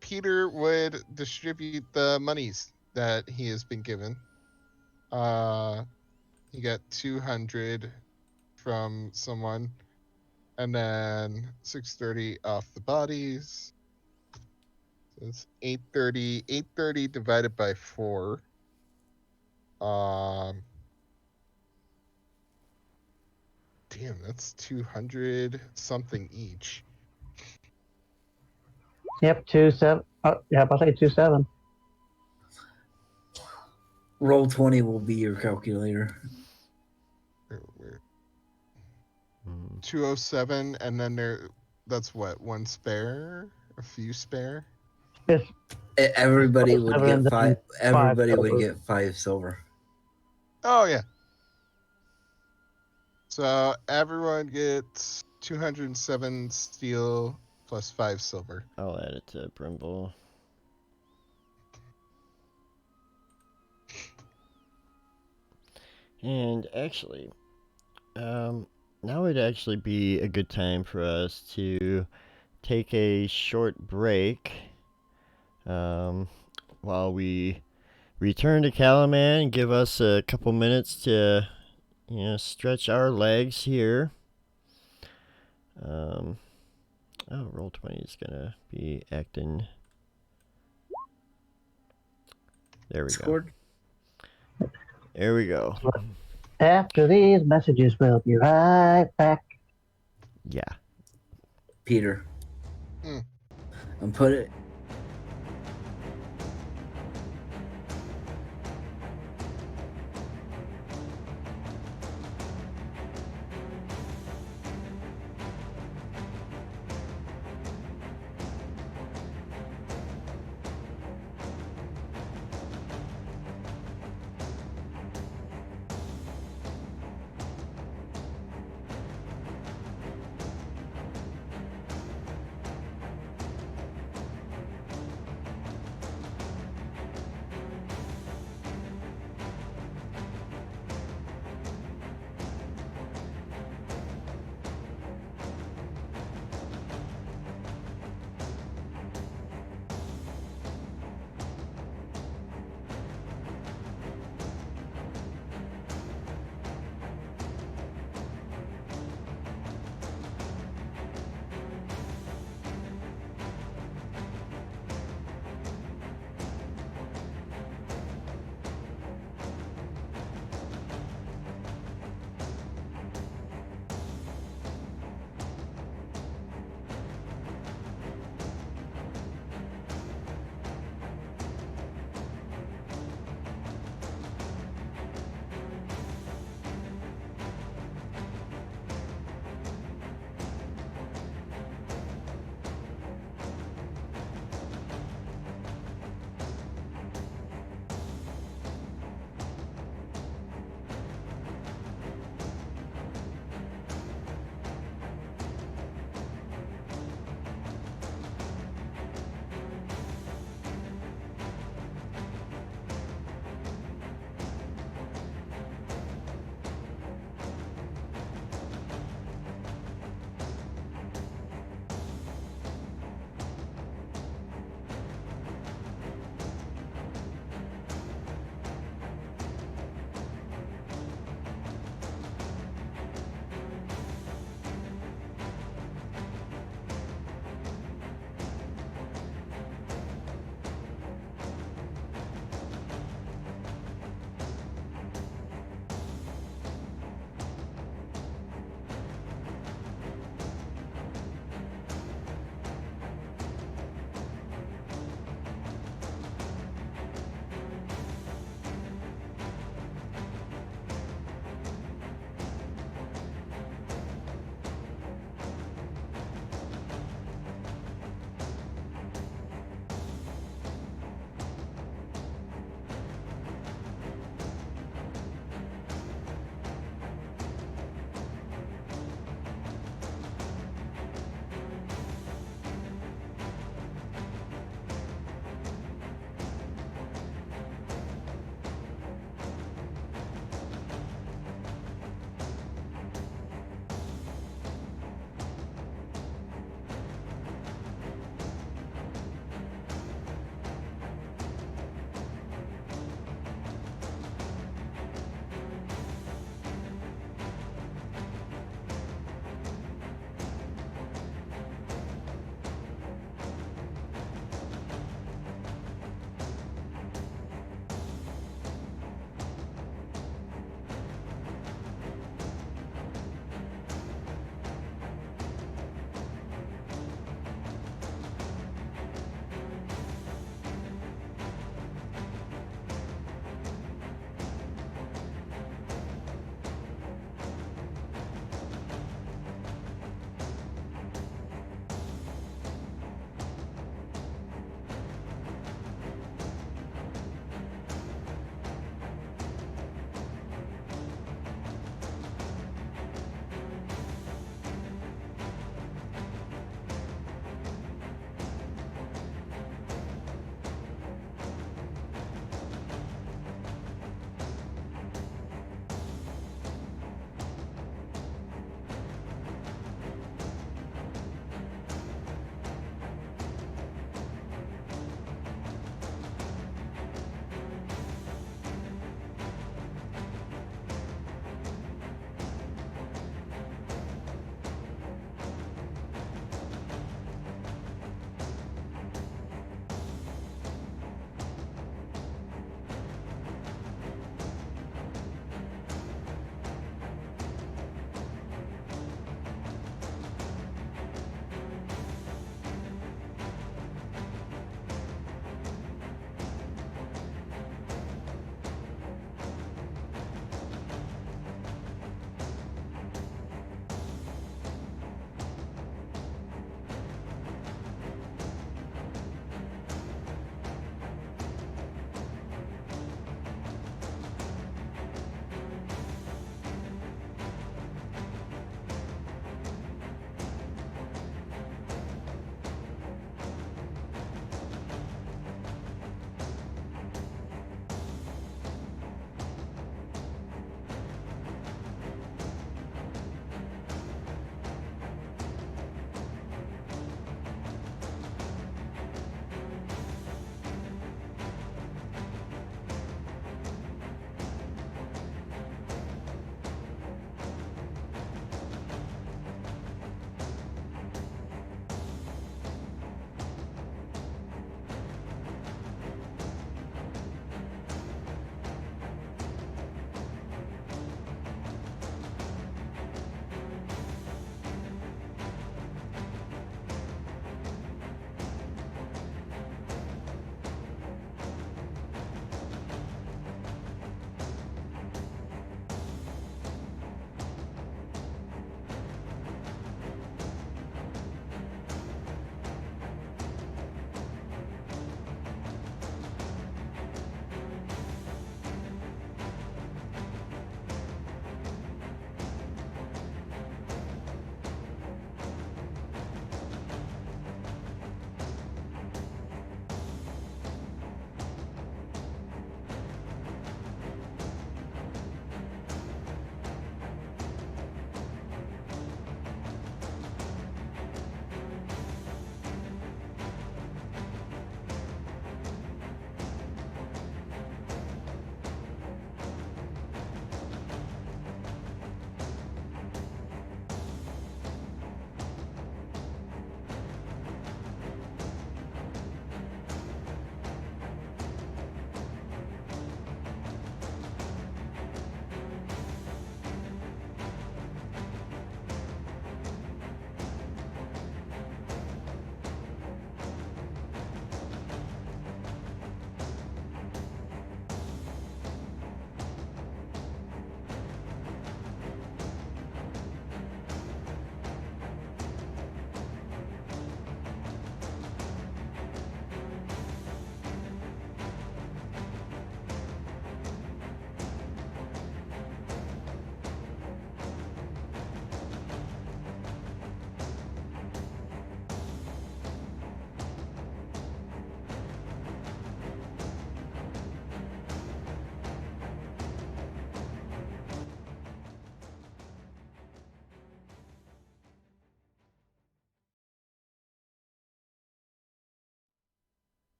Peter would distribute the monies that he has been given. He got 200 from someone, and then 630 off the bodies. So it's 830. 830 divided by 4. Damn, that's 200 something each. Yep, 2-7. Yeah, I'll say 2-7. Roll 20 will be your calculator. Where? 207, and then that's what, one spare? A few spare? It's Everybody would 7 and get then 5. Everybody 5 would silver. get 5 silver. Oh, yeah. So everyone gets 207 steel plus 5 silver. I'll add it to Brimble. And actually, now would actually be a good time for us to take a short break while we return to Calaman and give us a couple minutes to, stretch our legs here. Roll 20 is gonna be acting. There we Scored. go. There we go. After these messages, we'll be right back. Yeah. Peter. Mm. And put it.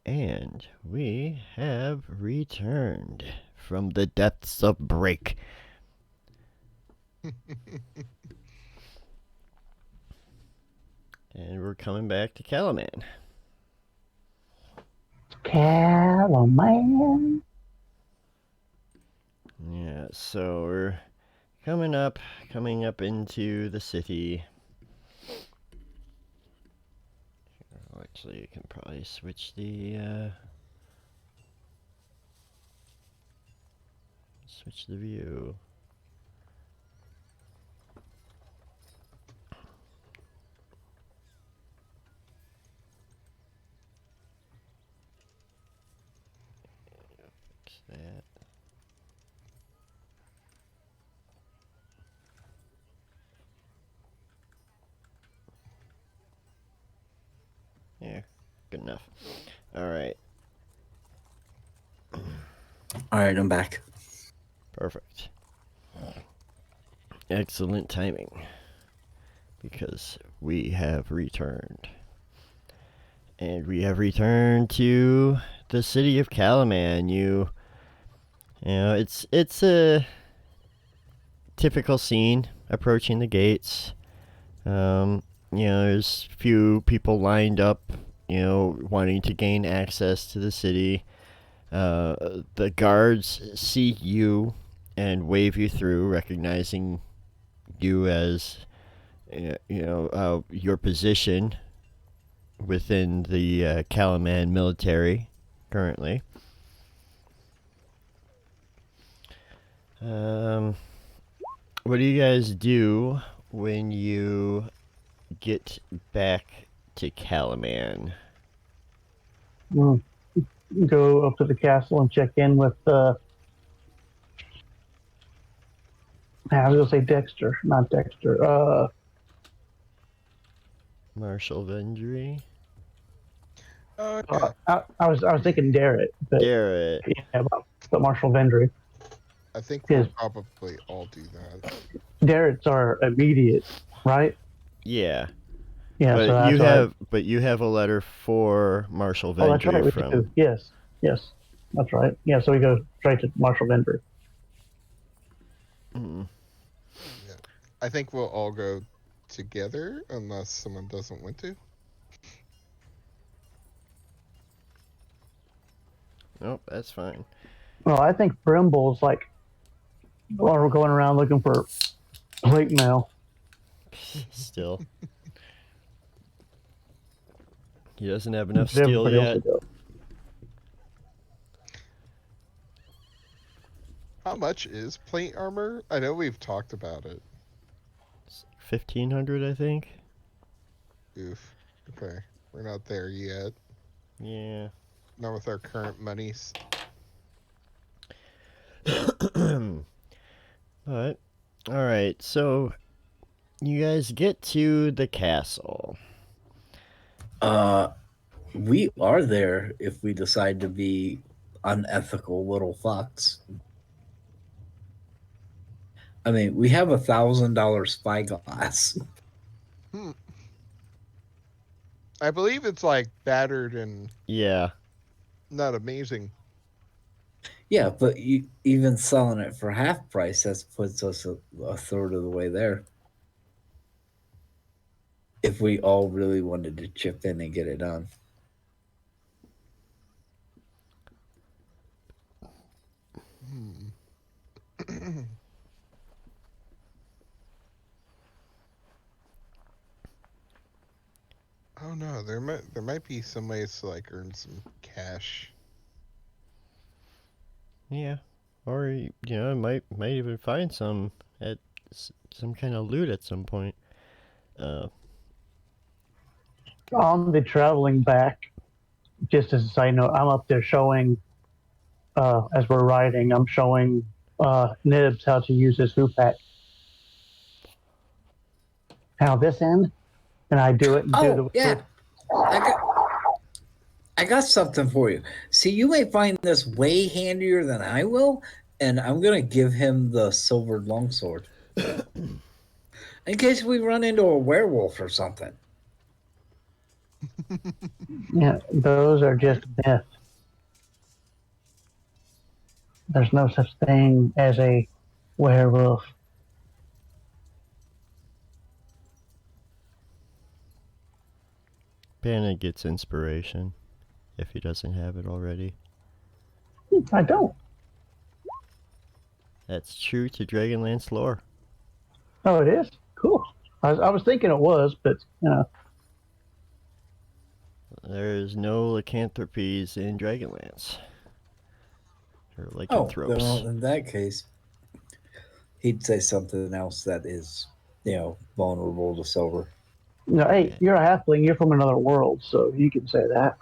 And we have returned from the depths of break. And we're coming back to Calaman. Calaman. Yeah, so we're coming up into the city. Actually, you can probably switch the view. Fix that. Yeah, good enough. All right. All right, I'm back. Perfect. Excellent timing. Because we have returned. And we have returned to the city of Calaman. You know, it's a typical scene approaching the gates. There's few people lined up, wanting to gain access to the city. The guards see you and wave you through, recognizing you as, your position within the Calaman military currently. What do you guys do when you get back to Calaman? Go up to the castle and check in with I was gonna say Dexter, not Dexter. Marshall Vendry? Oh, okay. I was thinking Darrett, but Garrett. yeah, but Marshall Vendry. I think we'll probably all do that. Darrett's our immediate, right? Yeah. Yeah. But so you have a letter for Marshall Oh, that's right. Vendry We from. do. Yes, that's right. Yeah, so we go straight to Marshall Vendry. Mm. Yeah. I think we'll all go together unless someone doesn't want to. Nope, that's fine. Well, I think Brimble's like, we're going around looking for plate mail. Still. He doesn't have enough steel yet. How much is plate armor? I know we've talked about it. 1,500, I think. Oof. Okay. We're not there yet. Yeah. Not with our current monies. But, alright, so you guys get to the castle. We are there if we decide to be unethical little fucks. I mean, we have $1,000 spyglass. I believe it's like battered and Yeah. not amazing. Yeah, but even selling it for half price, that puts us a third of the way there. If we all really wanted to chip in and get it done. Oh no, there might be some ways to like earn some cash. Yeah. Or, might even find some at some kind of loot at some point. On the traveling back, just as a side note, I'm up there showing, as we're riding, I'm showing Nibs how to use his hoop pack. How this end, and I do it. And Oh, yeah. I got something for you. See, you may find this way handier than I will, and I'm going to give him the silvered longsword. In case we run into a werewolf or something. Yeah, those are just myth. There's no such thing as a werewolf. Bannon gets inspiration if he doesn't have it already. I don't. That's true to Dragonlance lore. Oh, it is? Cool. I was thinking it was, but, There's no lycanthropies in Dragonlance. Or Oh, lycanthropes. well, in that case, he'd say something else that is, vulnerable to silver. hey, Yeah. you're a halfling. You're from another world, so you can say that.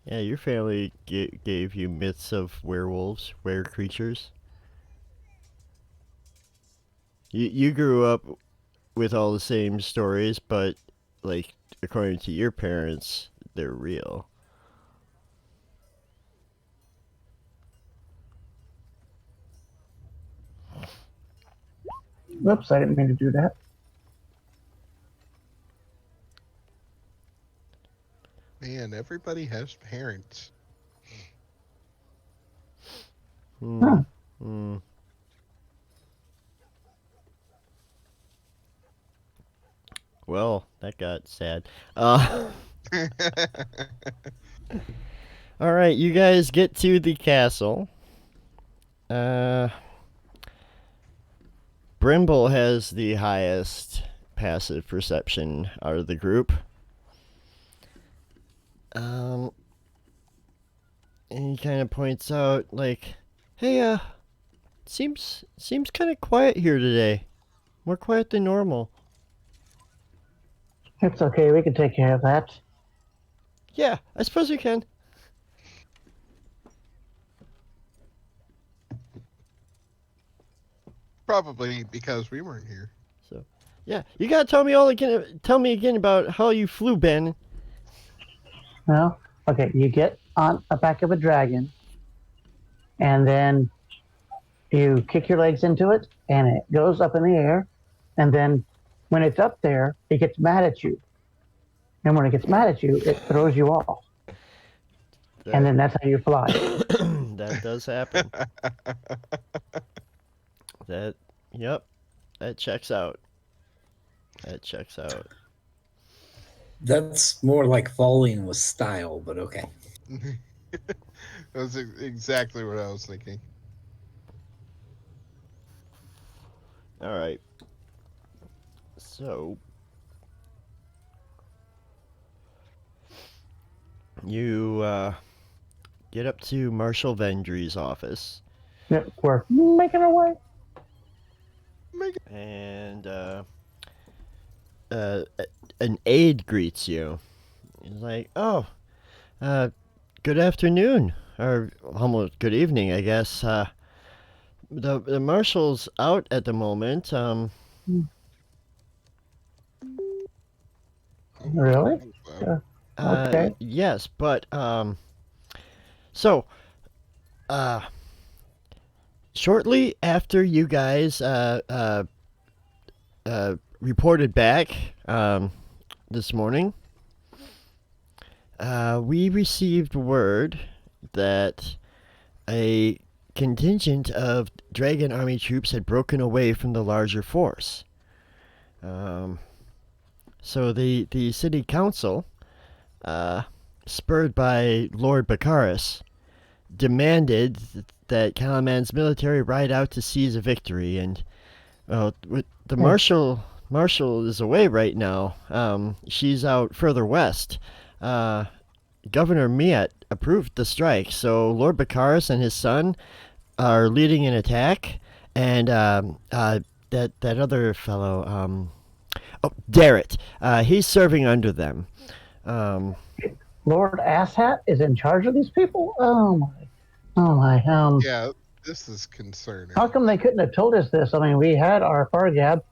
Yeah, your family gave you myths of werewolves, were creatures. You grew up with all the same stories, but like according to your parents, they're real. Whoops, I didn't mean to do that. Man, everybody has parents. Huh. Hmm. Well, that got sad. All right, you guys get to the castle. Brimble has the highest passive perception out of the group. And he kind of points out, like, "Hey, seems kind of quiet here today. More quiet than normal." It's okay. We can take care of that. Yeah, I suppose we can. Probably because we weren't here. So, yeah, you gotta tell me again about how you flew, Ben. Well, okay, you get on the back of a dragon, and then you kick your legs into it, and it goes up in the air, and then when it's up there, it gets mad at you. And when it gets mad at you, it throws you off. And then that's how you fly. That does happen. Yep, that checks out. That checks out. That's more like falling with style, but okay. That's exactly what I was thinking. All right. So you get up to Marshal Vendry's office, Yep, we're making our way. and an aide greets you. He's like, "Oh, good afternoon, or almost good evening, I guess. The marshal's out at the moment. Really? Okay. Yes, but so shortly after you guys reported back this morning, we received word that a contingent of Dragon Army troops had broken away from the larger force. So the city council, spurred by Lord Baccharis, demanded that Calaman's military ride out to seize a victory, and with the marshal is away right now. She's out further west. Governor Miat approved the strike, so Lord Baccharis and his son are leading an attack, and that other fellow, Darrett, he's serving under them. Lord Asshat is in charge of these people? Oh my. Yeah, this is concerning. How come they couldn't have told us this? I mean, we had our Fargab.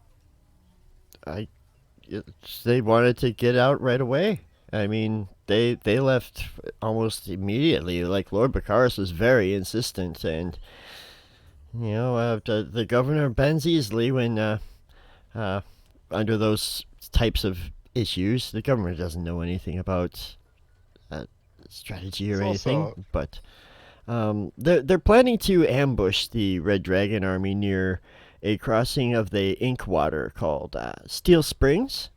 They wanted to get out right away. I mean, they left almost immediately. Like, Lord Baccharis was very insistent, and the governor bends easily when under those types of issues. The government doesn't know anything about strategy or It's anything, also- but they're planning to ambush the Red Dragon army near a crossing of the Inkwater called Steel Springs.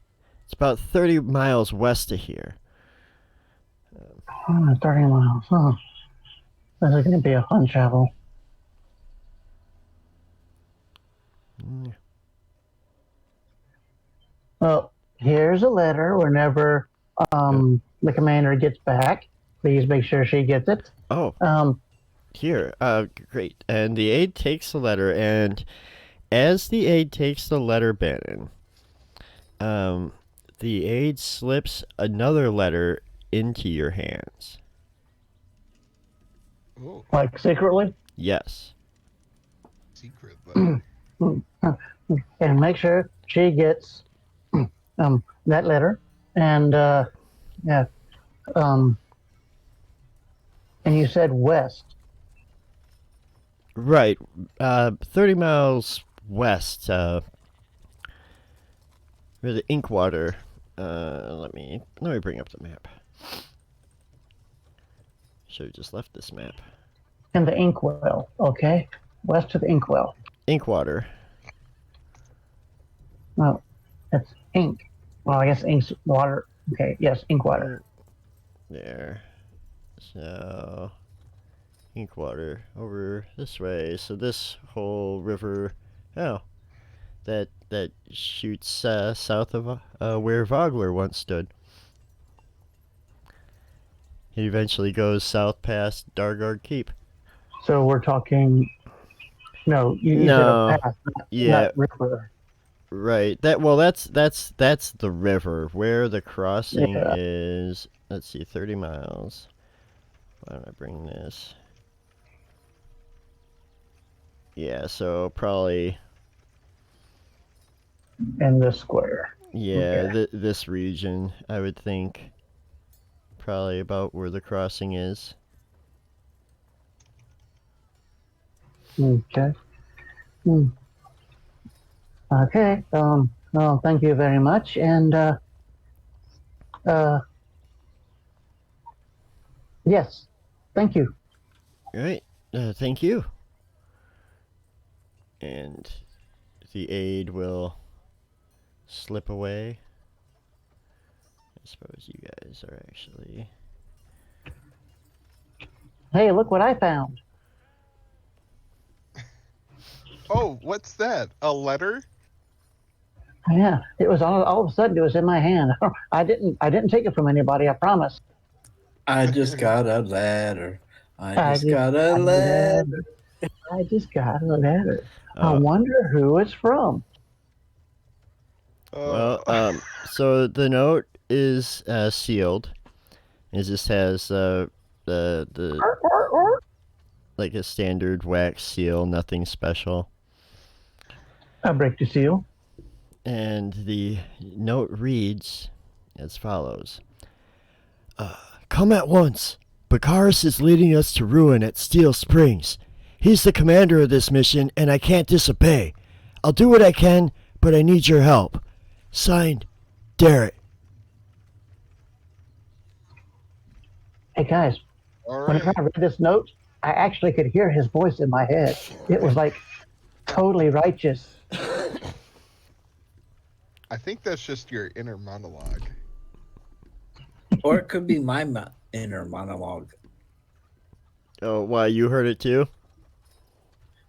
It's about 30 miles west of here. 30 miles. Huh. This is going to be a fun travel. Mm. Well, here's a letter whenever the commander gets back. Please make sure she gets it. Oh, Um, here. Great. And the aide takes the letter, and as the aide takes the letter, Bannon, the aide slips another letter into your hands. Oh, like secretly. secret Yes. letter. And make sure she gets that letter. And yeah. And you said west. Right. 30 miles west. Where the Inkwater. Let me bring up the map. Should have just left this map. And the inkwell, okay? West of the inkwell. Inkwater. No, it's ink. Well, I guess ink's water. Okay, yes, inkwater. There. So, Inkwater over this way. So this whole river, that shoots south of where Vogler once stood. It eventually goes south past Dargard Keep. So we're talking. No, you No, said a path, yeah, not river. right. That's the river. Where the crossing Yeah. is, let's see, 30 miles. Why don't I bring this? Yeah, so probably, In the square. yeah, Okay. this region, I would think. Probably about where the crossing is. Okay. Hmm. Okay. Well, thank you very much, and yes, thank you. Right. Thank you. And the aide will slip away. I suppose you guys are actually. Hey, look what I found. Oh, what's that? A letter? Yeah, it was all of a sudden it was in my hand. I didn't take it from anybody. I promise. I just got a letter. I I just just got a got a letter. letter. I just got a letter. I Uh, wonder who it's from. well, so the note is sealed. It just has the like a standard wax seal, nothing special. I break the seal. And the note reads as follows. Come at once. Bakaris is leading us to ruin at Steel Springs. He's the commander of this mission, and I can't disobey. I'll do what I can, but I need your help. Signed, Derek. Hey guys, All whenever right. I read this note, I actually could hear his voice in my head. It was like totally righteous. I think that's just your inner monologue. Or it could be my inner monologue. Oh, why, you heard it too?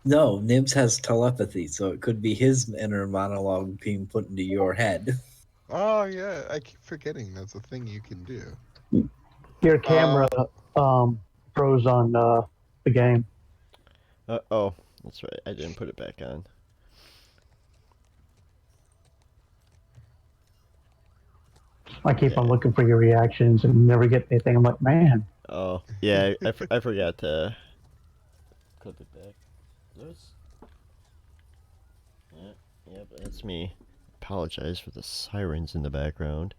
No, Nibs has telepathy, so it could be his inner monologue being put into your head. Oh yeah, I keep forgetting that's a thing you can do. Your camera froze on the game. Oh, that's right. I didn't put it back on. I keep on looking for your reactions and never get anything. I'm like, man, Oh, yeah, I forgot to clip it back. Those? Yeah, but that's me. Apologize for the sirens in the background.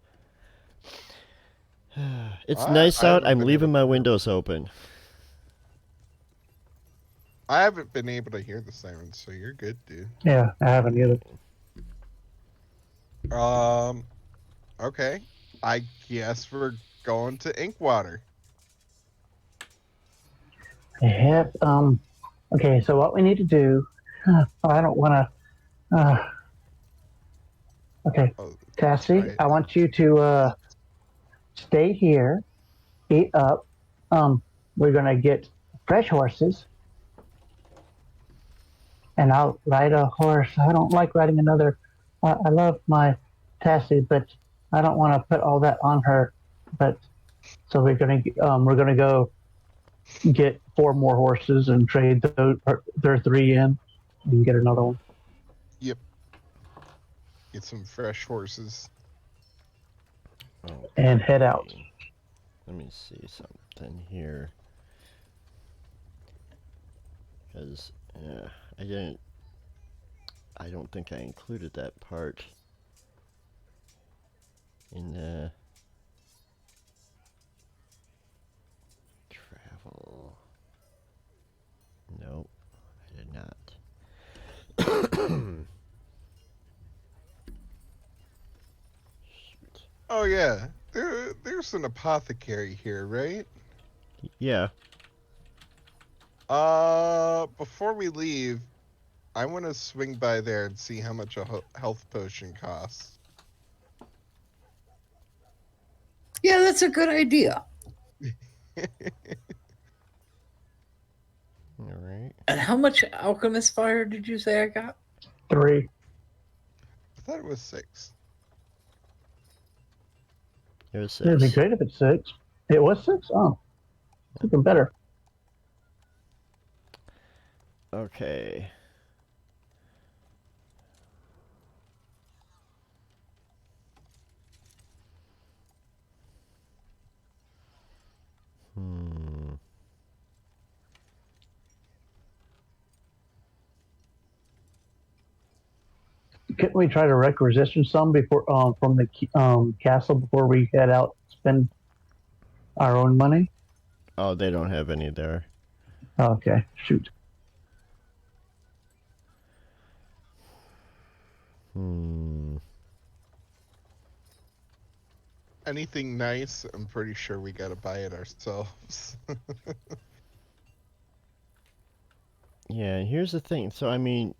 It's nice I out. haven't I'm been leaving able my to- windows open. I haven't been able to hear the sirens, so you're good, dude. yeah, I haven't either. Okay. I guess we're going to Inkwater. Yep. Okay, so what we need to do, I don't want to, okay, Oh, that's Cassie, right. I want you to stay here, eat up. We're going to get fresh horses, and I'll ride a horse. I don't like riding another. I love my Tassie, but I don't want to put all that on her. But so we're gonna go get 4 more horses and trade those. There are 3 in, and get another one Yep. Get some fresh horses. and head out. Okay. Let me see something here. Because, I don't think I included that part in the travel. Nope, I did not. Shoot. Oh yeah. There's an apothecary here, right? Yeah, Before we leave, I want to swing by there and see how much a health potion costs. Yeah, that's a good idea. alright. And how much alchemist fire did you say I got? 3. I thought it was 6. It was It'd be 6. great if it's 6. It was 6. Oh, even better. Okay. Hmm. Couldn't we try to requisition some before from the castle before we head out? Spend our own money. Oh, they don't have any there. Okay, shoot. Hmm. Anything nice, I'm pretty sure we gotta buy it ourselves. Yeah, and here's the thing. So, I mean,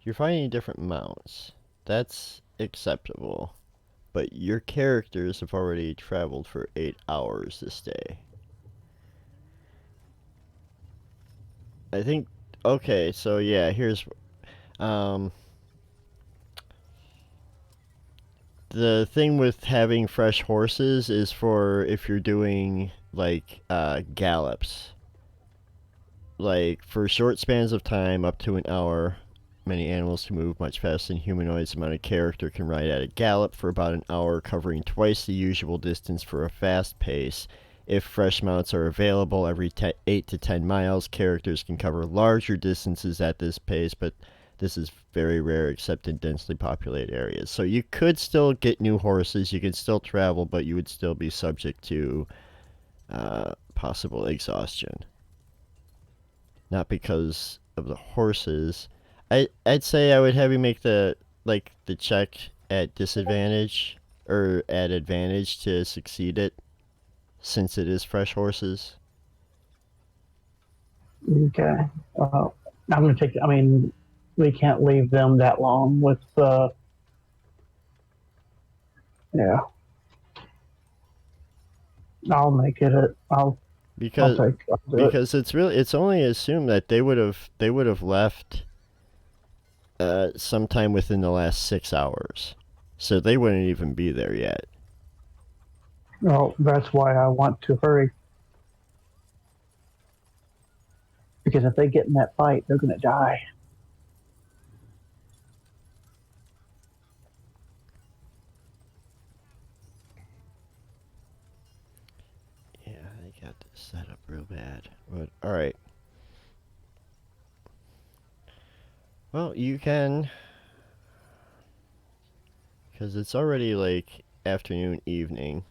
you're finding different mounts. That's acceptable. But your characters have already traveled for 8 hours this day. I think, okay, so yeah, here's, um, the thing with having fresh horses is for if you're doing, like, gallops. Like, for short spans of time, up to an hour, many animals can move much faster than humanoids. The amount of character can ride at a gallop for about an hour, covering twice the usual distance for a fast pace. If fresh mounts are available every 8 to 10 miles, characters can cover larger distances at this pace, but this is very rare except in densely populated areas. So you could still get new horses, you could still travel, but you would still be subject to possible exhaustion. Not because of the horses. I'd say I would have you make the check at disadvantage or at advantage to succeed it, since it is fresh horses. Okay. I'm gonna take. I mean, we can't leave them that long with. Yeah. I'll make it. I'll Because take. I'll do it. it's only assumed that they would have left sometime within the last 6 hours, so they wouldn't even be there yet. Well, that's why I want to hurry. Because if they get in that fight, they're gonna die. Yeah, they got this set up real bad. But all right. Well, you can, because it's already like afternoon, evening.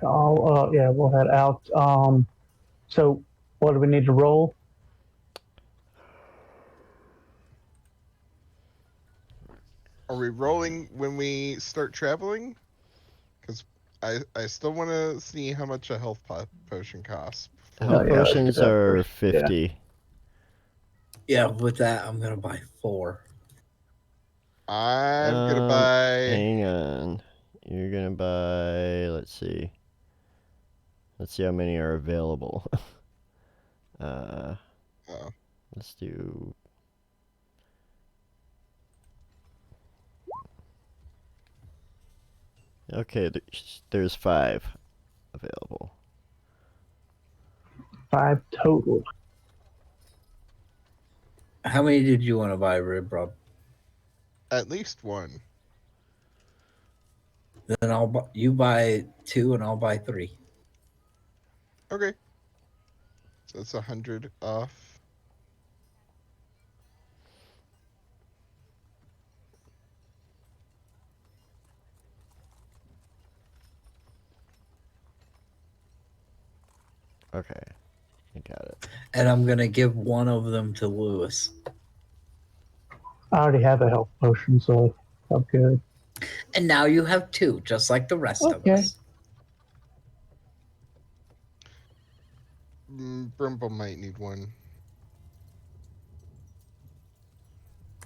Yeah, we'll head out. So, what do we need to roll? Are we rolling when we start traveling? Because I still want to see how much a health potion costs. Health Oh, yeah, let's potions get that are first. Yeah. 50. Yeah, with that, I'm gonna buy 4. I'm gonna buy. Hang on. You're gonna buy. Let's see. Let's see how many are available. Oh, Let's do. Okay, there's 5 available. 5 total. How many did you want to buy, Rib Rob? at least one. Then you buy 2 and I'll buy 3. Okay. So it's 100 off. Okay, I got it. And I'm gonna give one of them to Lewis. I already have a health potion, so I'm good. And now you have 2, just like the rest of Okay. us. Brimble might need one.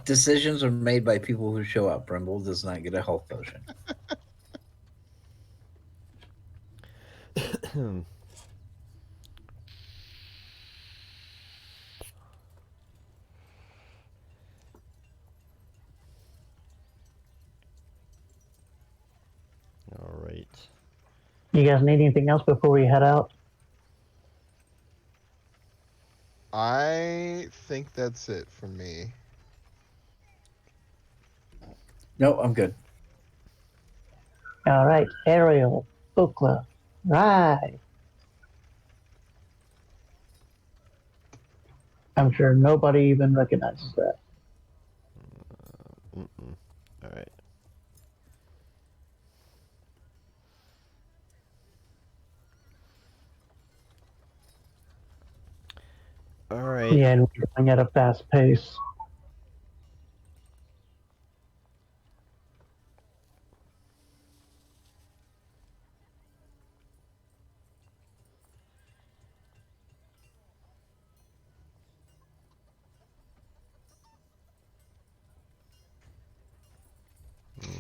Decisions are made by people who show up. Brimble does not get a health potion. All right. You guys need anything else before we head out? I think that's it for me. No, I'm good. All right, Ariel, Ukla, right. I'm sure nobody even recognizes that. All right. All right. Yeah, and we're going at a fast pace.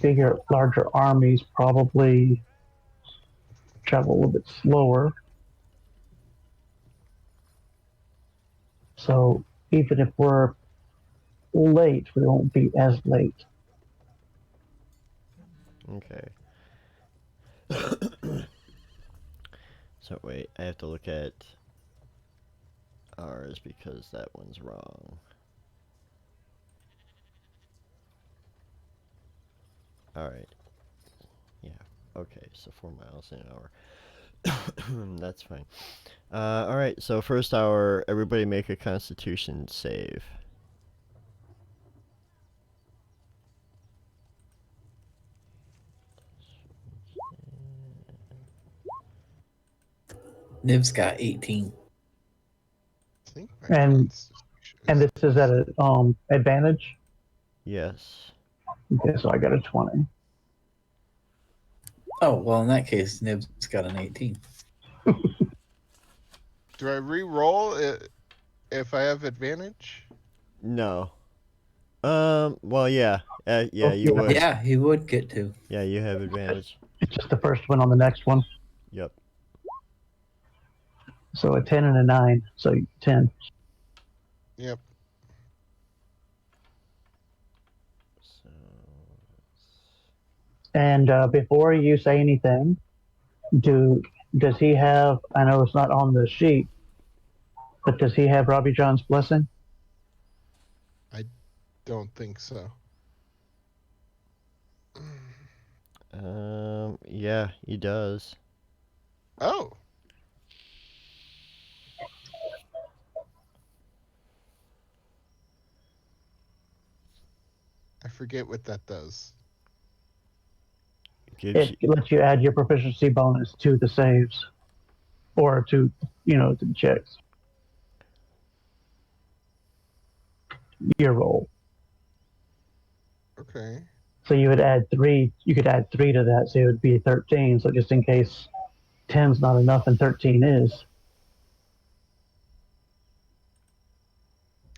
Bigger, larger armies probably travel a little bit slower. So even if we're late, we won't be as late. Okay. So wait, I have to look at ours because that one's wrong. Alright. Yeah. Okay, so 4 miles an hour. That's fine. Alright, so first hour, everybody make a constitution save. Nib's got 18. I think my And- constitution And this is at an advantage. Yes. Okay, so I got a 20. Oh, well, in that case, Nib's got an 18. Do I re-roll it if I have advantage? No. Well, yeah. Yeah, you would. Yeah, he would get 2. Yeah, you have advantage. It's just the first one on the next one. Yep. So a 10 and a 9. So 10. Yep. So, And before you say anything, does he have, I know it's not on the sheet, but does he have Robbie John's blessing? Don't think so. yeah, he does. Oh. I forget what that does. Gives It lets you add your proficiency bonus to the saves or to the checks. Your roll. Okay. So you would add 3. You could add 3 to that, so it would be 13. So just in case 10's not enough and 13 is.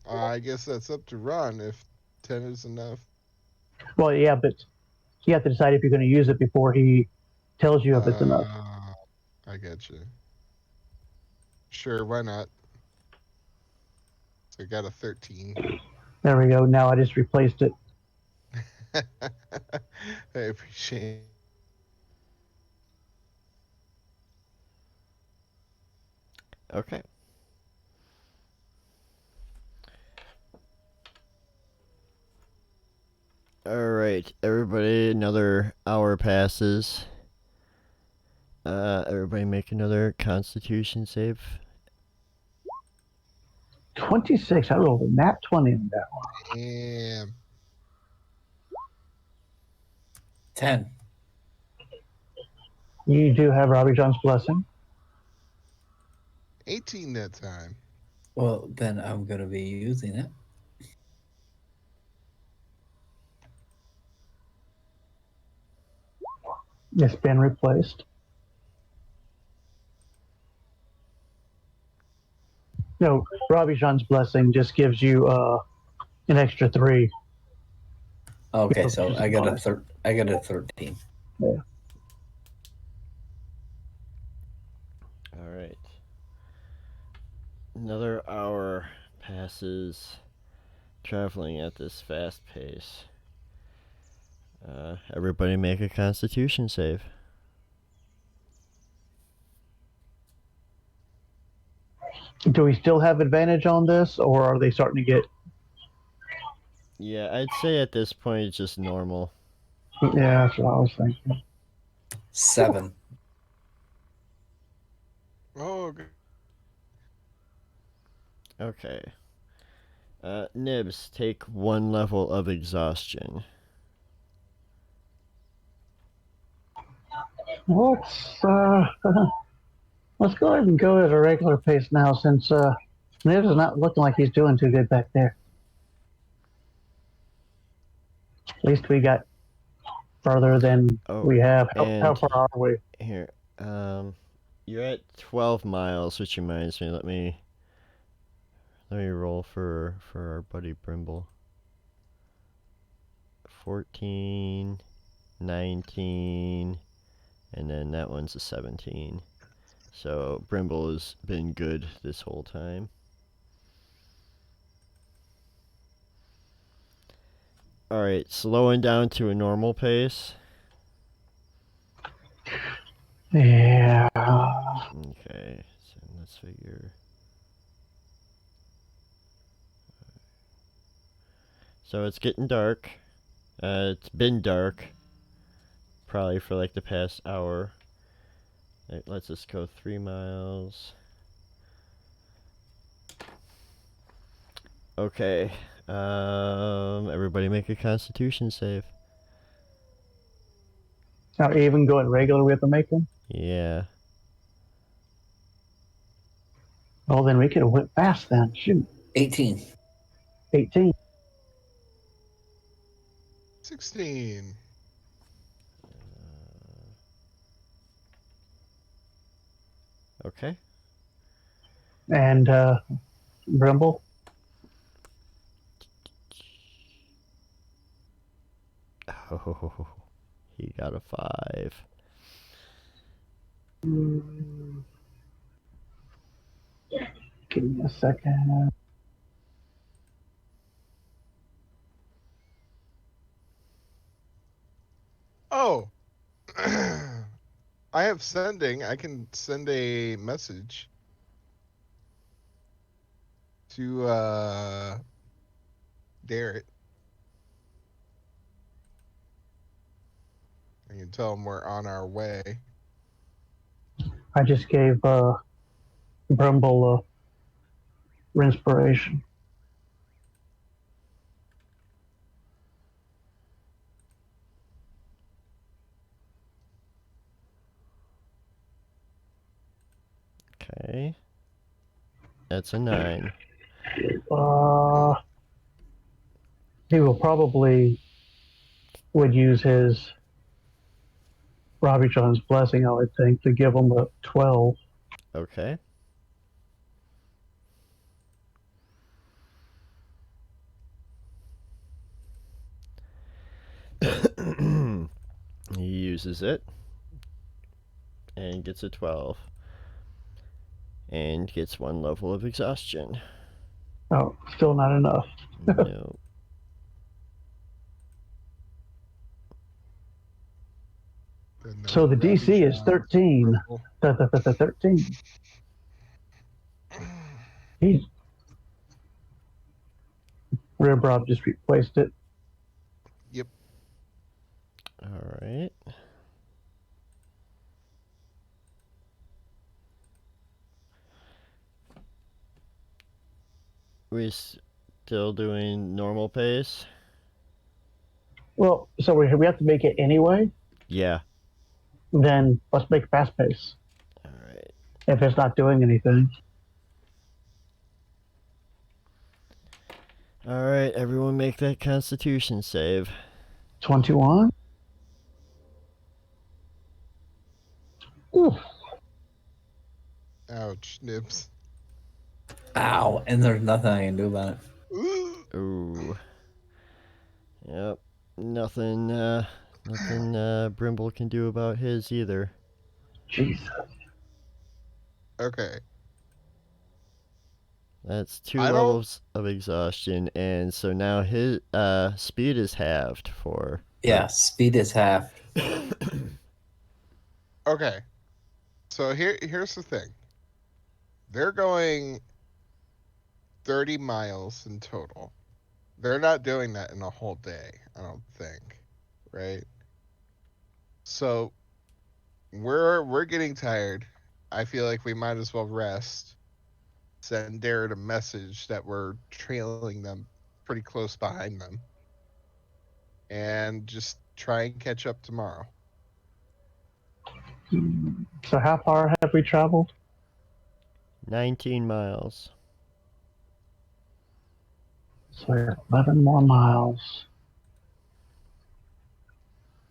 I guess that's up to Ron if 10 is enough. Well, yeah, but you have to decide if you're going to use it before he tells you if it's enough. I get you. Sure, why not? So I got a 13. There we go. Now I just replaced it. I appreciate it. Okay. Alright, everybody, another hour passes. Everybody make another constitution save. 26. I rolled a nat 20 on that one. Damn. 10. You do have Robbie John's blessing. 18 that time. Well, then I'm going to be using it. It's been replaced. No, Robbie John's blessing just gives you an extra 3. Okay, Yeah, so just I got bonus. I got a 13. Alright. Another hour passes traveling at this fast pace. Everybody make a constitution save. Do we still have advantage on this, or are they starting to get? Yeah, I'd say at this point it's just normal. Yeah, that's what I was thinking. 7. Oh, okay. Okay. Nibs, take 1 level of exhaustion. Let's let's go ahead and go at a regular pace now, since Nibs is not looking like he's doing too good back there. At least we got further than we have. How and far are we? Here, you're at 12 miles, which reminds me, let me roll for our buddy Brimble. 14, 19, and then that one's a 17. So Brimble has been good this whole time. Alright, slowing down to a normal pace. Yeah. Okay, so let's figure. So it's getting dark. It's been dark probably for like the past hour. It lets us go 3 miles. Okay. Everybody make a constitution save. Now, even going regular, we have to make them? Yeah. Well, then we could have went fast then. Shoot. 18. 18. 16. Okay. And Brimble? Oh, he got a 5. Give me a second. Oh. I have sending. I can send a message to Garrett. I can tell him we're on our way. I just gave Brimble inspiration. Okay. That's a 9. He will probably would use his Robbie John's blessing, I would think, to give him a 12. Okay. He uses it and gets a 12 and gets 1 level of exhaustion. Oh, still not enough. No. So the DC is 13. 13. He's Rib Rob just replaced it. Yep. All right. We're still doing normal pace? Well, so we have to make it anyway. Yeah. Then let's make fast pace. All right. If it's not doing anything. All right, everyone make that constitution save. 21. Oof. Ouch, Nibs. Ow, and there's nothing I can do about it. Ooh. Yep. Nothing Brimble can do about his either. Jesus. Okay. That's 2 I don't- levels of exhaustion, and so now his speed is halved for. Yeah, speed is half. Okay. So here's the thing. They're going 30 miles in total. They're not doing that in a whole day, I don't think. Right? So we're getting tired. I feel like we might as well rest. Send Darren a message that we're trailing them pretty close behind them. And just try and catch up tomorrow. So how far have we traveled? 19 miles. So we're 11 more miles.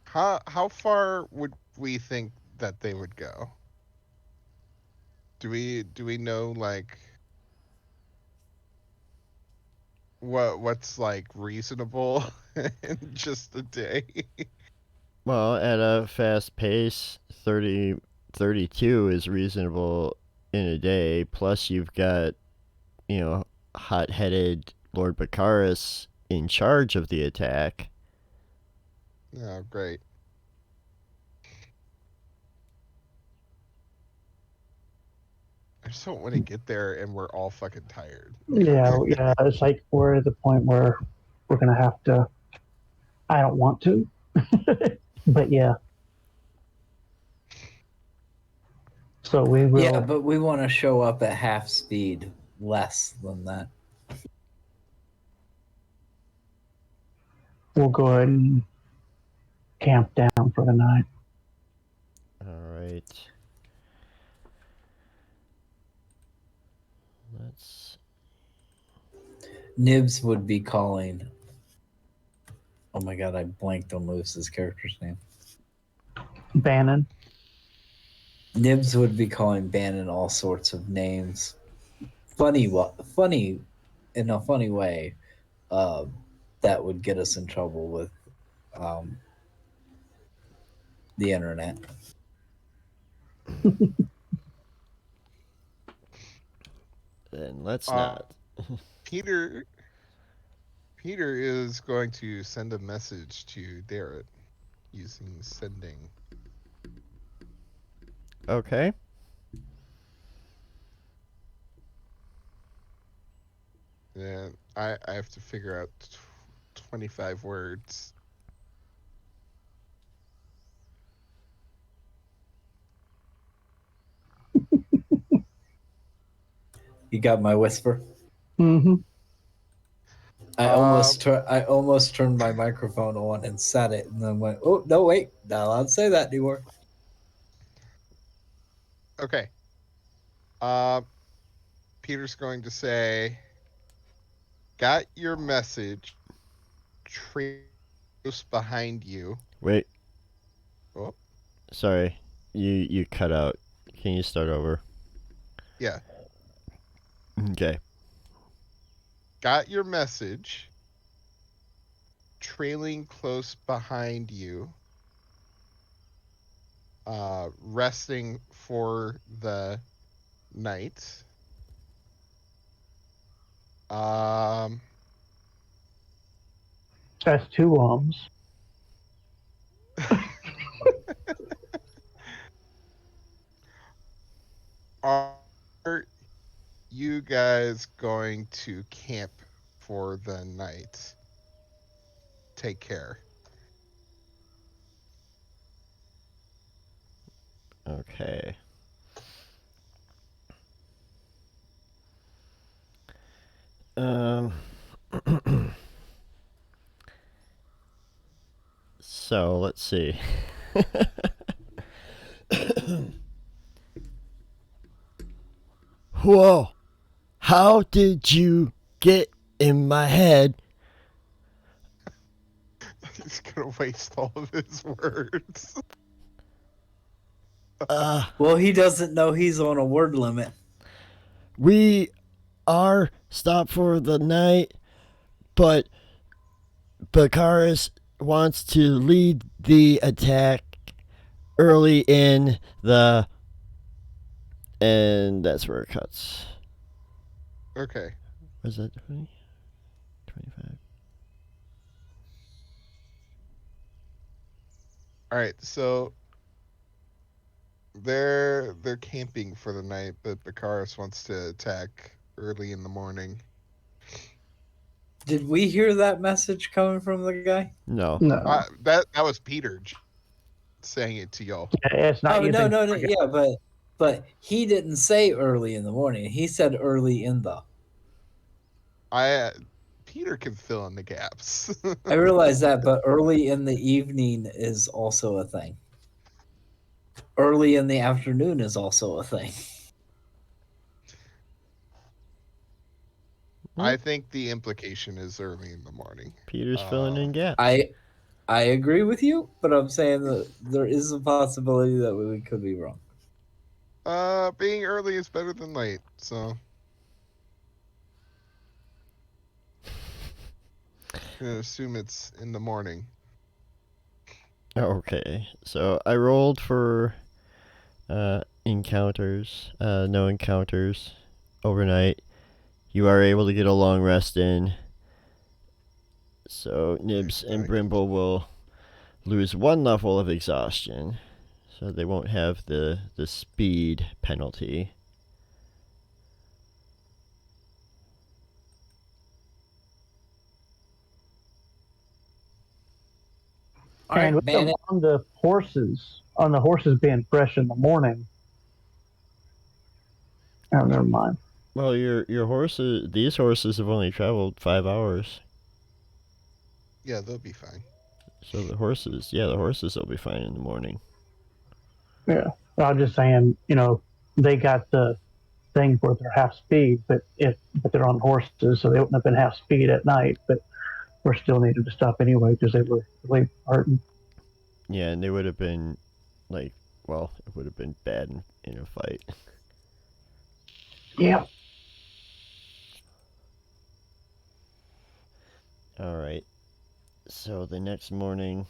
How far would we think that they would go? Do we know like what's like reasonable in just a day? Well, at a fast pace, 32 is reasonable in a day. Plus, you've got, hot-headed Lord Baccharis in charge of the attack. Oh, great. I just don't want to get there and we're all fucking tired. Yeah, it's like we're at the point where we're going to have to. I don't want to. But yeah. So we will. Yeah, but we want to show up at half speed, less than that. We'll go ahead and camp down for the night. All right. Let's. Nibs would be calling. Oh my god, I blanked on Lewis's character's name. Bannon. Nibs would be calling Bannon all sorts of names. Funny in a funny way. That would get us in trouble with the internet. Then let's not. Peter is going to send a message to Darren using sending. Okay. And I have to figure out 25 words. You got my whisper? Mm-hmm. I almost turned my microphone on and said it, and then went, "Oh no, wait, not allowed to say that anymore." Okay. Peter's going to say, "Got your message. close behind you. Wait, Oh, sorry. You cut out. Can you start over? yeah. Okay. Got your message. Trailing close behind you. Resting for the night. That's two ums. Are you guys going to camp for the night? Take care. Okay. Um. So let's see. Whoa! How did you get in my head? He's gonna waste all of his words. Well, he doesn't know he's on a word limit. We are stopped for the night, but Bakaris wants to lead the attack early in the. And that's where it cuts. Okay. Was that 20? 25? All right. So they're camping for the night, but Bakaris wants to attack early in the morning. Did we hear that message coming from the guy? No. No, That was Peter saying it to y'all. it's not Oh using. no, yeah, but he didn't say early in the morning. He said early in the. Peter can fill in the gaps. I realize that, but early in the evening is also a thing. Early in the afternoon is also a thing. I think the implication is early in the morning. Peter's filling in gaps. I agree with you, but I'm saying that there is a possibility that we could be wrong. Being early is better than late, so I'm gonna assume it's in the morning. Okay, so I rolled for encounters, no encounters overnight. You are able to get a long rest in. So Nibs and Brimble will lose 1 level of exhaustion. So they won't have the speed penalty. All And right, with them on the horses being fresh in the morning. Oh, never mind. Well, your horses, these horses have only traveled 5 hours. Yeah, they'll be fine. So the horses will be fine in the morning. Yeah, I'm just saying, they got the thing where they're half speed, but they're on horses, so they wouldn't have been half speed at night. But we're still needed to stop anyway because they were really hurting. Yeah, and they would have been, it would have been bad in a fight. Yeah. All right. So the next morning,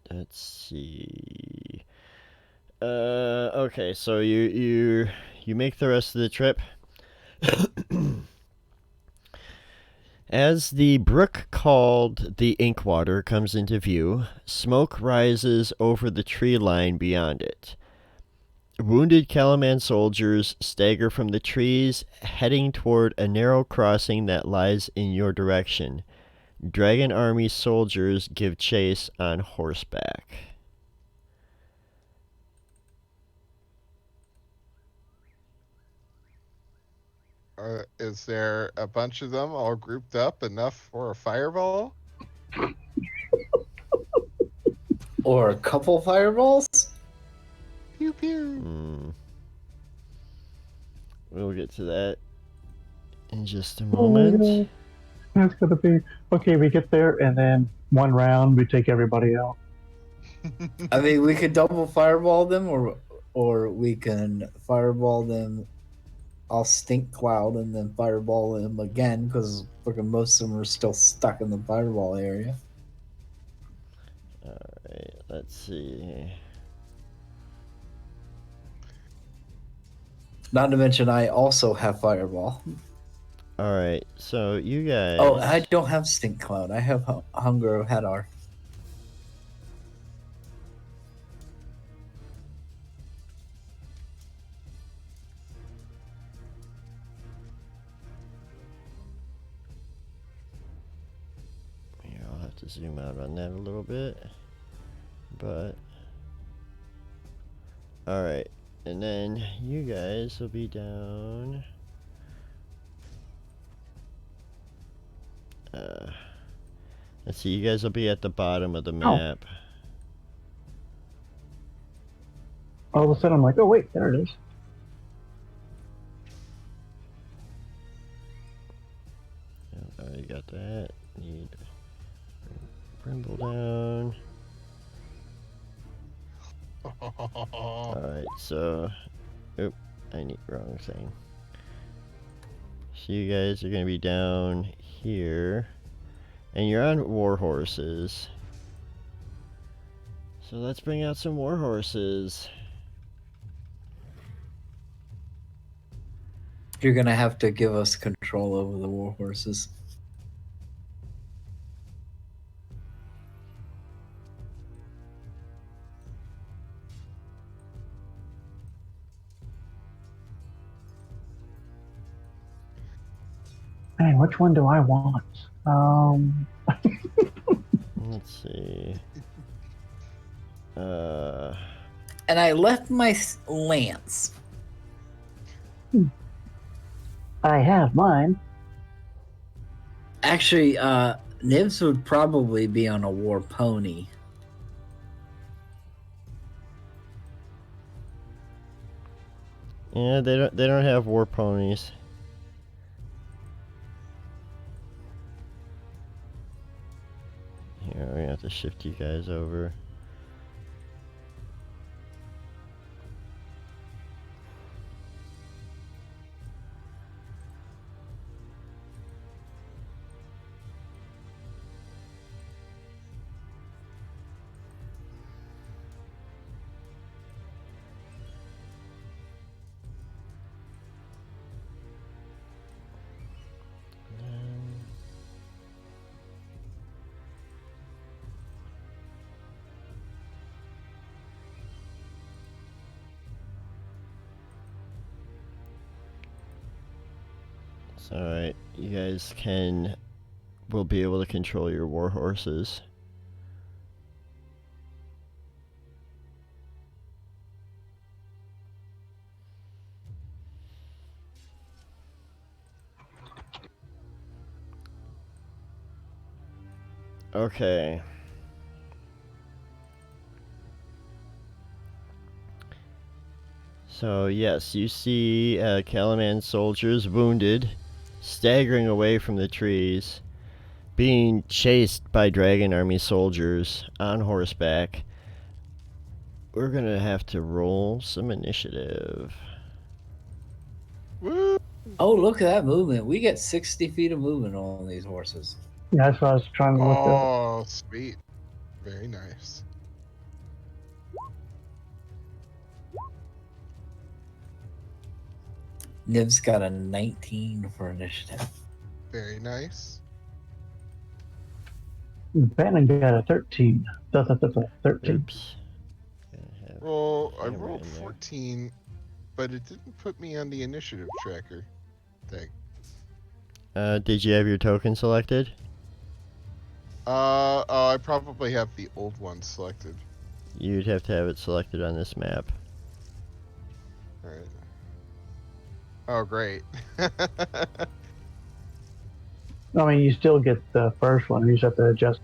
let's see. Okay, so you make the rest of the trip. As the brook called the Inkwater comes into view, smoke rises over the tree line beyond it. Wounded Calaman soldiers stagger from the trees, heading toward a narrow crossing that lies in your direction. Dragon Army soldiers give chase on horseback. Is there a bunch of them all grouped up enough for a fireball? Or a couple fireballs? Pew pew. We'll get to that in just a Oh my moment. God. That's gonna be okay. We get there, and then one round we take everybody out. I mean, we could double fireball them, or we can fireball them. I'll stink cloud and then fireball them again because fucking most of them are still stuck in the fireball area. Alright, let's see. Not to mention, I also have fireball. Alright, so you guys. Oh, I don't have stink cloud. I have hunger of Hadar. Here, I'll have to zoom out on that a little bit. But. Alright, and then you guys will be down. Let's see, you guys will be at the bottom of the map. All of a sudden, I'm like, oh wait, there it is. Yep, already got that. Need Brimble down. Alright, so. Oop, I need wrong thing. So you guys are gonna be down here. And you're on war horses. So let's bring out some war horses. You're gonna have to give us control over the war horses. Man, which one do I want? Let's see. And I left my lance. I have mine. Actually, Nibs would probably be on a war pony. Yeah, they don't have war ponies. Here, we're gonna have to shift you guys over. Alright, you guys will be able to control your war horses. Okay. So yes, you see Calaman soldiers wounded, staggering away from the trees, being chased by Dragon Army soldiers on horseback. We're gonna have to roll some initiative. Woo! Oh, look at that movement. We get 60 feet of movement on these horses. Yeah, that's what I was trying to look at. Oh, sweet. Very nice. Nib's got a 19 for initiative. Very nice. Bannon got a 13. 13. Oops. Gonna have Well, I camera rolled in there. 14, but it didn't put me on the initiative tracker thing. Did you have your token selected? Oh, I probably have the old one selected. You'd have to have it selected on this map. Alright. Oh, great. I mean, you still get the first one. You just have to adjust.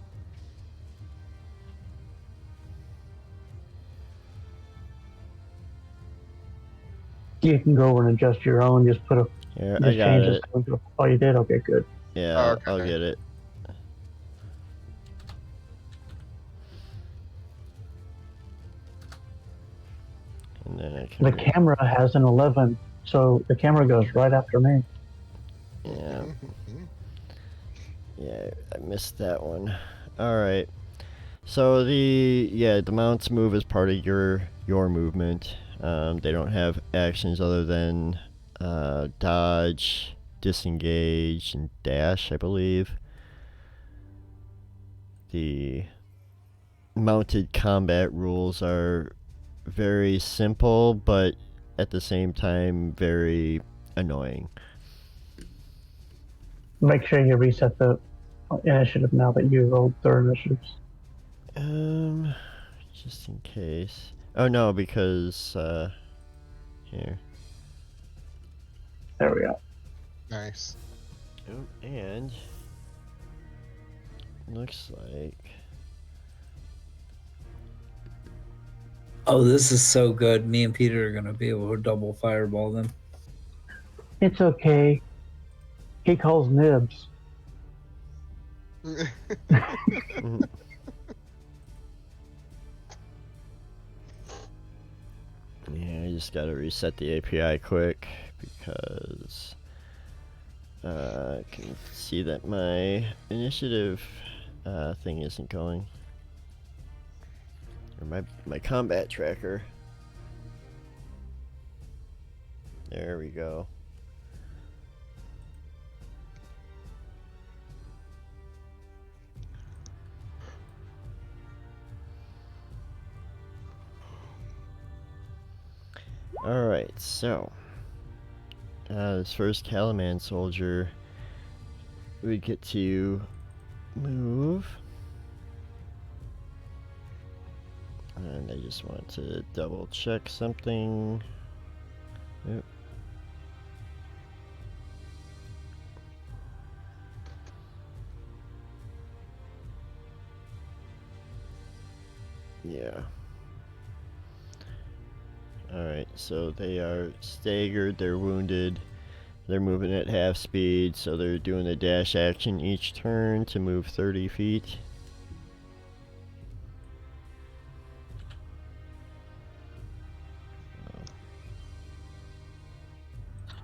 You can go over and adjust your own. Just put a Here, I Just got change it. this. Oh, you did? Okay, good. Yeah, I'll Okay. get it. And then I can. The camera has an 11, so the camera goes right after me. Yeah. Yeah, I missed that one. All right. So the mounts move as part of your movement. They don't have actions other than dodge, disengage, and dash, I believe. The mounted combat rules are very simple, but at the same time very annoying. Make sure you reset the initiative now that you rolled their initiatives. Just in case. Oh no, because here. There we go. Nice. Oh, and looks like Oh, this is so good. Me and Peter are gonna be able to double fireball them. It's okay. He calls nibs. yeah, I just gotta reset the API quick because I can see that my initiative thing isn't going. Or my combat tracker. There we go. Alright, so this first Calaman soldier, we get to move. And I just want to double check something. Yep. Yeah. Alright, so they are staggered, they're wounded, they're moving at half speed, so they're doing a dash action each turn to move 30 feet.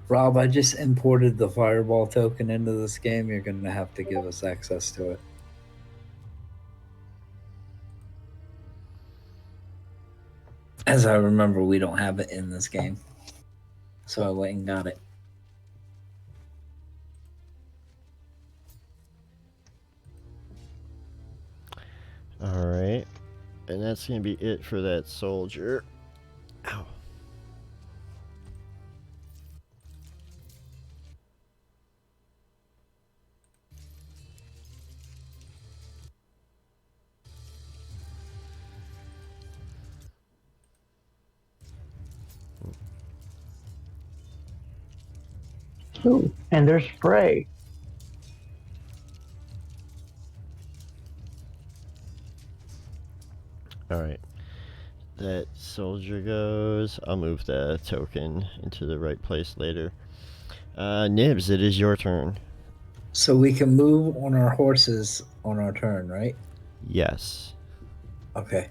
Rob, I just imported the fireball token into this game. You're gonna have to give us access to it. As I remember, we don't have it in this game. So I went and got it. Alright, and that's going to be it for that soldier. Ow. Ooh, and there's spray. Alright. That soldier goes. I'll move the token into the right place later. Nibs, it is your turn. So we can move on our horses on our turn, right? Yes. Okay.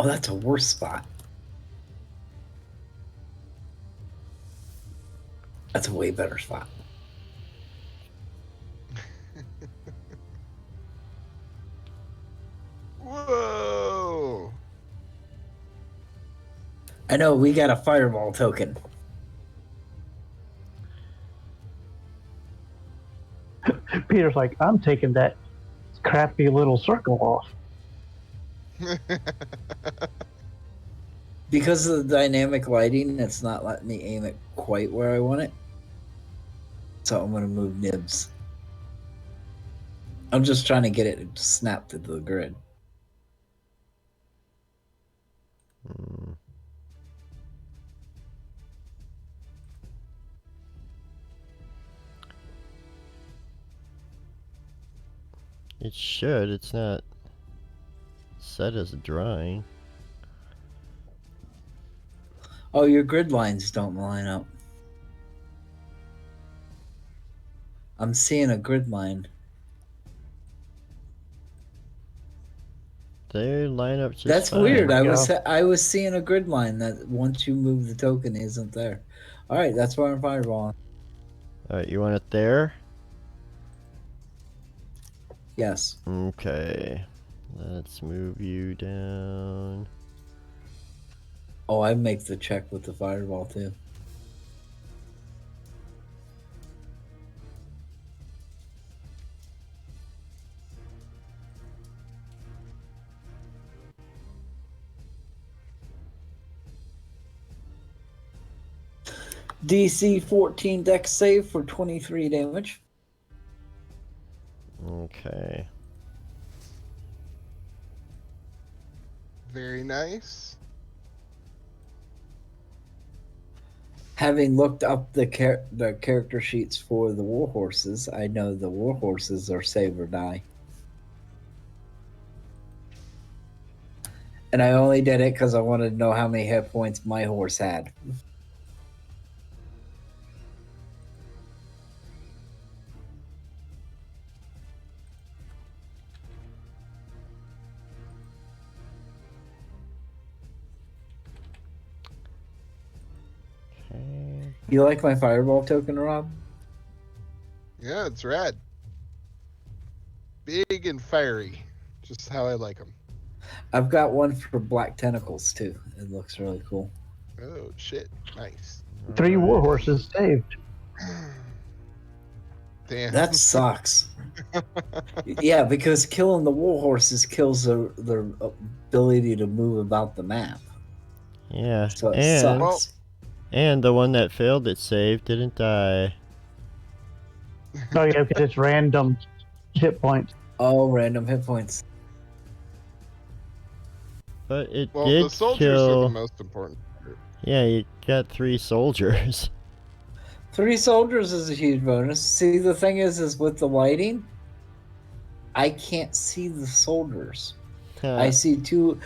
Oh, that's a worse spot. That's a way better spot. Whoa! I know, we got a fireball token. Peter's like, I'm taking that crappy little circle off. Because of the dynamic lighting, it's not letting me aim it quite where I want it. So I'm going to move nibs. I'm just trying to get it to snap to the grid. It should. It's not set as a drawing. Oh, your grid lines don't line up. I'm seeing a grid line. They line up just That's fine. weird. There we I was seeing a grid line that once you move the token isn't there. All right, that's why I'm fireballing. Alright, you want it there? Yes. Okay. Let's move you down. Oh, I make the check with the fireball too. DC 14 dex save for 23 damage. Okay. Very nice. Having looked up the character sheets for the war horses, I know the war horses are save or die. And I only did it because I wanted to know how many hit points my horse had. Okay. You like my fireball token, Rob? Yeah, it's rad. Big and fiery. Just how I like them. I've got one for black tentacles too. It looks really cool. Oh, shit. Nice. 3 war Alright. horses saved. Damn. That sucks. Yeah, because killing the war horses kills their ability to move about the map. Yeah. So it And Well- sucks. and the one that failed its save didn't die. Oh yeah, because it's random hit points. Oh, random hit points. But it Well, did the soldiers are kill. the most important. Yeah, you got 3 soldiers. 3 soldiers is a huge bonus. See, the thing is with the lighting, I can't see the soldiers. I see two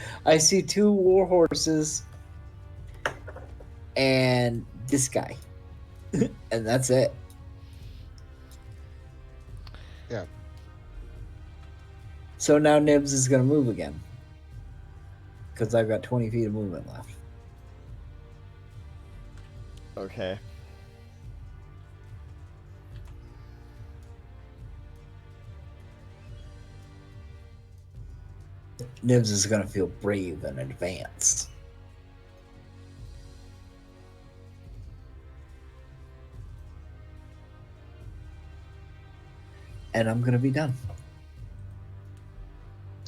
war horses and this guy. And that's it. Yeah. So now Nibs is gonna move again. Because I've got 20 feet of movement left. Okay. Nibs is gonna feel brave and advance. And I'm gonna be done.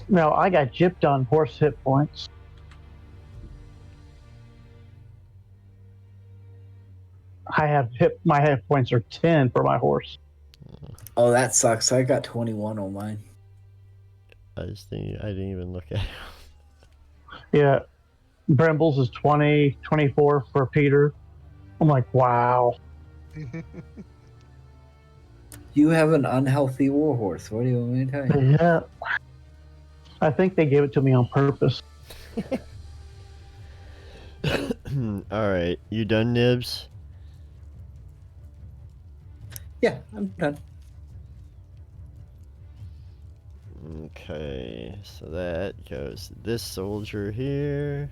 No, I got gypped on horse hit points. My hit points are 10 for my horse. Oh, that sucks. I got 21 on mine. I didn't even look at it. Yeah, Brimbles is 20, 24 for Peter. I'm like, wow. You have an unhealthy warhorse. What do you want me to tell you? Yeah, I think they gave it to me on purpose. Alright, you done, Nibs? Yeah, I'm done. Okay, so that goes to this soldier here.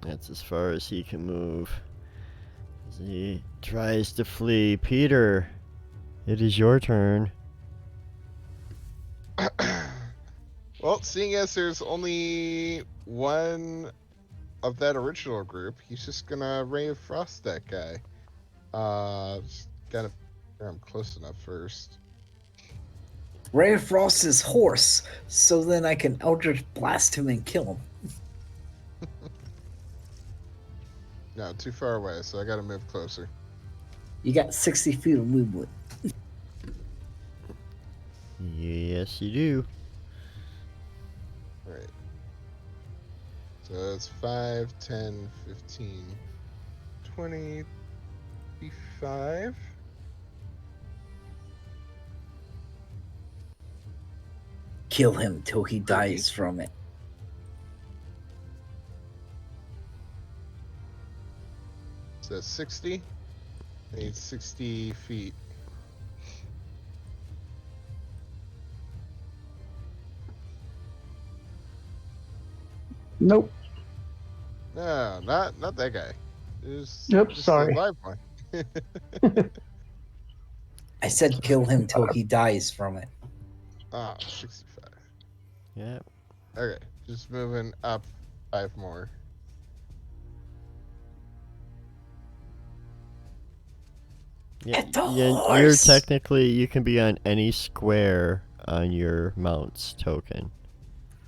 That's as far as he can move. As he tries to flee. Peter, it is your turn. Well, seeing as there's only one of that original group, he's just gonna Ray of Frost that guy. Just gotta figure I'm close enough first. Ray of Frost is horse, so then I can Eldritch Blast him and kill him. No, too far away, so I gotta move closer. You got 60 feet of movement. Yes, you do. Right. So that's 5, 10, 15, 20, 25. Kill him till he 30. dies from it. So that's 60. I need 60 feet. Nope. No, not that guy. Just Oops, sorry. the live one. I said kill him till he dies from it. 65. Yeah. Okay, just moving up 5 more. Yeah, Get the you're horse! technically, you can be on any square on your mounts token.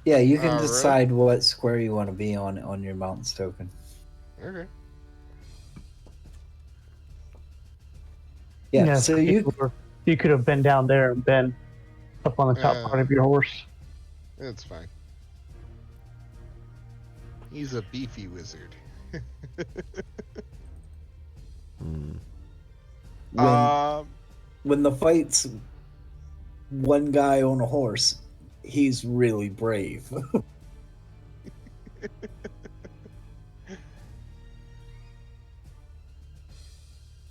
Yeah, you can Oh, really? decide what square you want to be on your mountains token. Okay. Yeah, so you could have been down there and been up on the top part of your horse. It's fine. He's a beefy wizard. when the fight's one guy on a horse, he's really brave.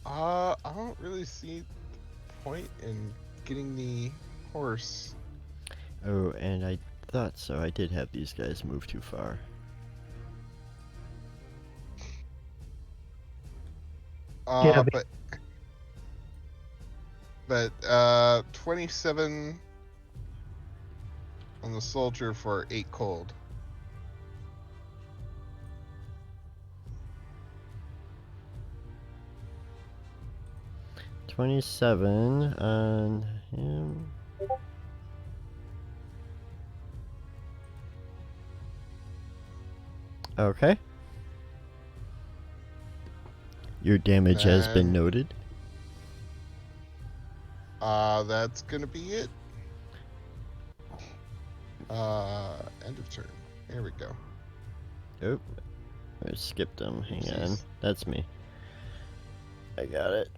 I don't really see the point in getting the horse. Oh, and I thought so. I did have these guys move too far. Yeah, but 27 on the soldier for 8 cold. $27 on him. Okay. Your damage has been noted. That's gonna be it. End of turn. Here we go. Oh, I skipped them. Hang Oopsies. on. That's me. I got it.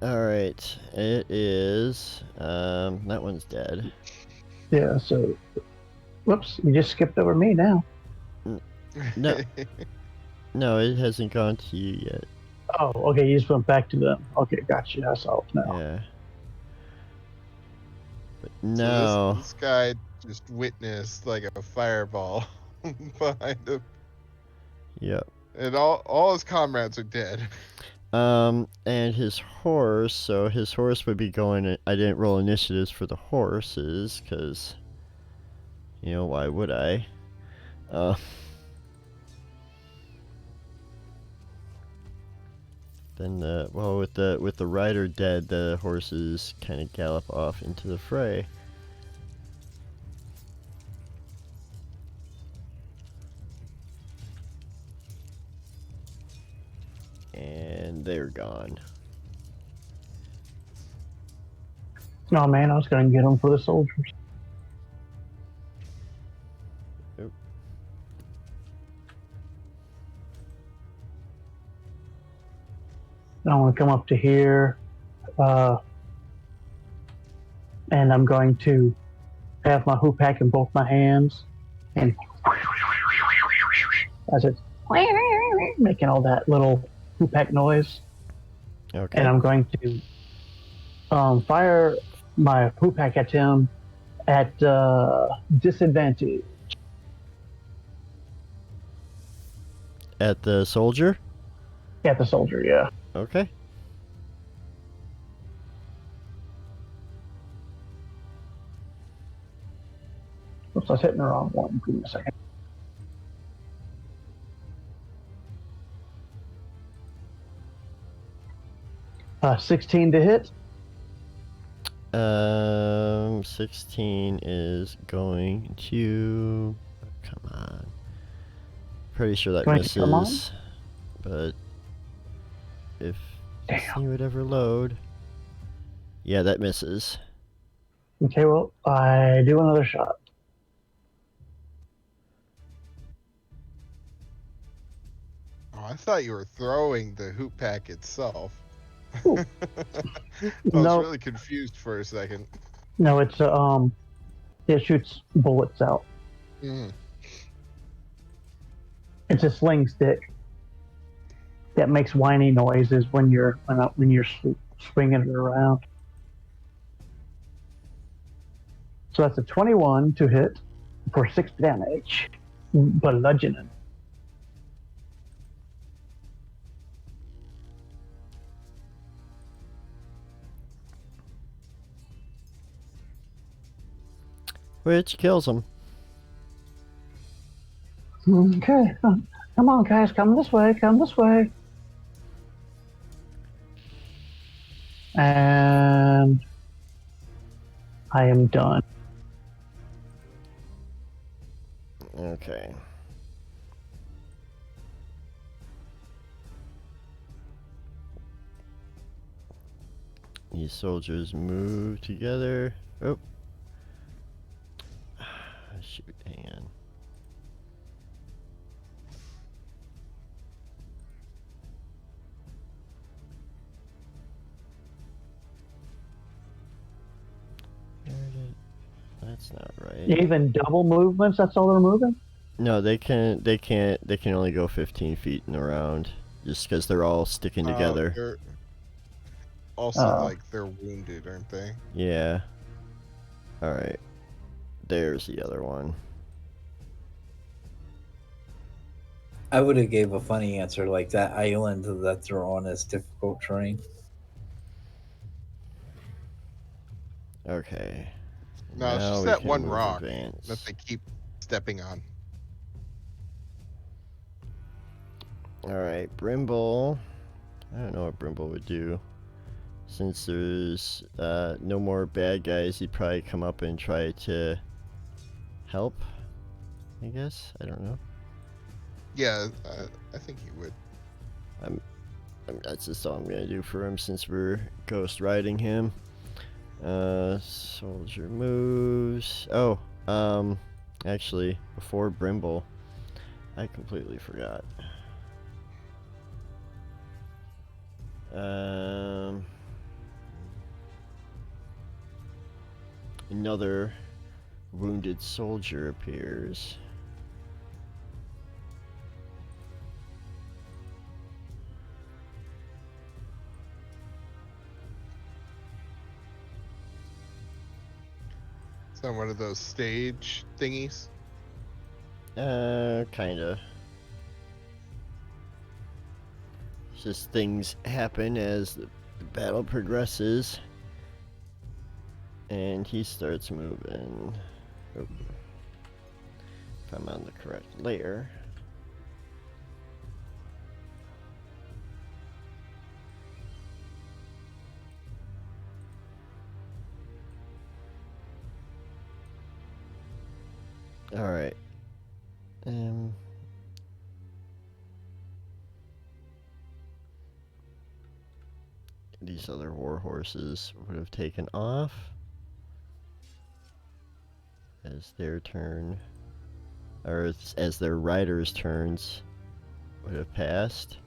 Alright. It is, that one's dead. Yeah, so, whoops, you just skipped over me now. No. No, it hasn't gone to you yet. Oh, okay, you just went back to them. Okay, gotcha, I saw it now. Yeah. But So no. this guy just witnessed like a fireball behind him. Yep. And all his comrades are dead. And his horse, so his horse would be going, I didn't roll initiatives for the horses, because, you know, why would I? Then with the rider dead, the horses kind of gallop off into the fray. And they're gone. No, man, I was going to get them for the soldiers. Oop. I want to come up to here, and I'm going to have my hoop pack in both my hands, and as it's making all that little hoop pack noise, Okay. and I'm going to fire my hoop pack at him at disadvantage. At the soldier? At the soldier, yeah. Okay. Oops, I was hitting the wrong one. Give me a second. Uh, 16 to hit. 16 is going to... Come on. Pretty sure that Going to come on? misses. But if this Damn. thing would ever load... Yeah, that misses. Okay, well, I do another shot. Oh, I thought you were throwing the hoop pack itself. Ooh. I was No, really confused for a second. no, it's it shoots bullets out. Mm. It's a sling stick that makes whiny noises when you're swinging it around. So that's a 21 to hit for 6 damage, bludgeoning. Which kills him. Okay, come on, guys, come this way, come this way. And I am done. Okay. These soldiers move together. Oh. Shoot, hang on. That's not right. Even double movements, that's all they're moving? No, they can't. They can only go 15 feet in a round, just because they're all sticking together. They're also like they're wounded, aren't they? Yeah. All right. There's the other one. I would have gave a funny answer like that island that they're on is difficult terrain. Okay. No, it's Now just we that can one move rock advance. that they keep stepping on. All right, Brimble. I don't know what Brimble would do. Since there's no more bad guys, he'd probably come up and try to help. I guess. I don't know. Yeah, I think he would. That's just all I'm gonna do for him since we're ghost riding him. Soldier moves. Oh, actually, before Brimble, I completely forgot. Another wounded soldier appears. It's on one of those stage thingies. Kinda. It's just things happen as the battle progresses. And he starts moving. Oh. If I'm on the correct layer. Alright. These other war horses would have taken off as their turn, or as their riders' turns would have passed.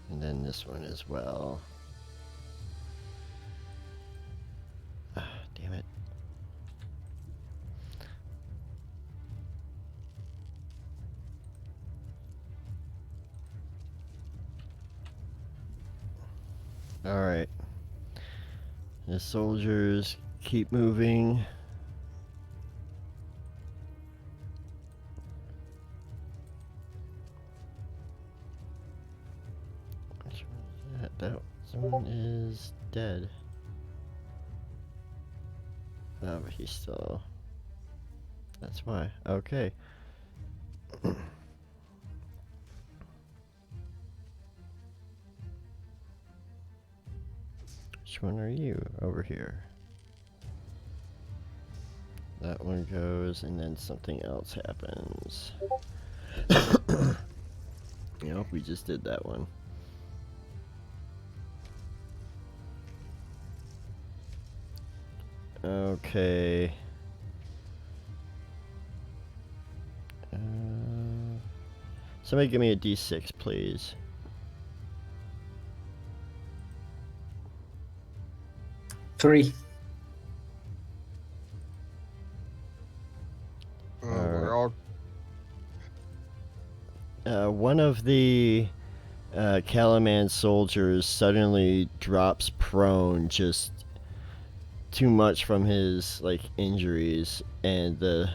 And then this one as well. Ah, damn it. Alright. The soldiers keep moving. Which one is that? That one is dead. Oh, but he's still... That's why. Okay. Which one are you over here? That one goes, and then something else happens. Yep, we just did that one. Okay. Somebody give me a D6, please. Three. We're all One of the Calaman soldiers suddenly drops prone, just too much from his injuries, and the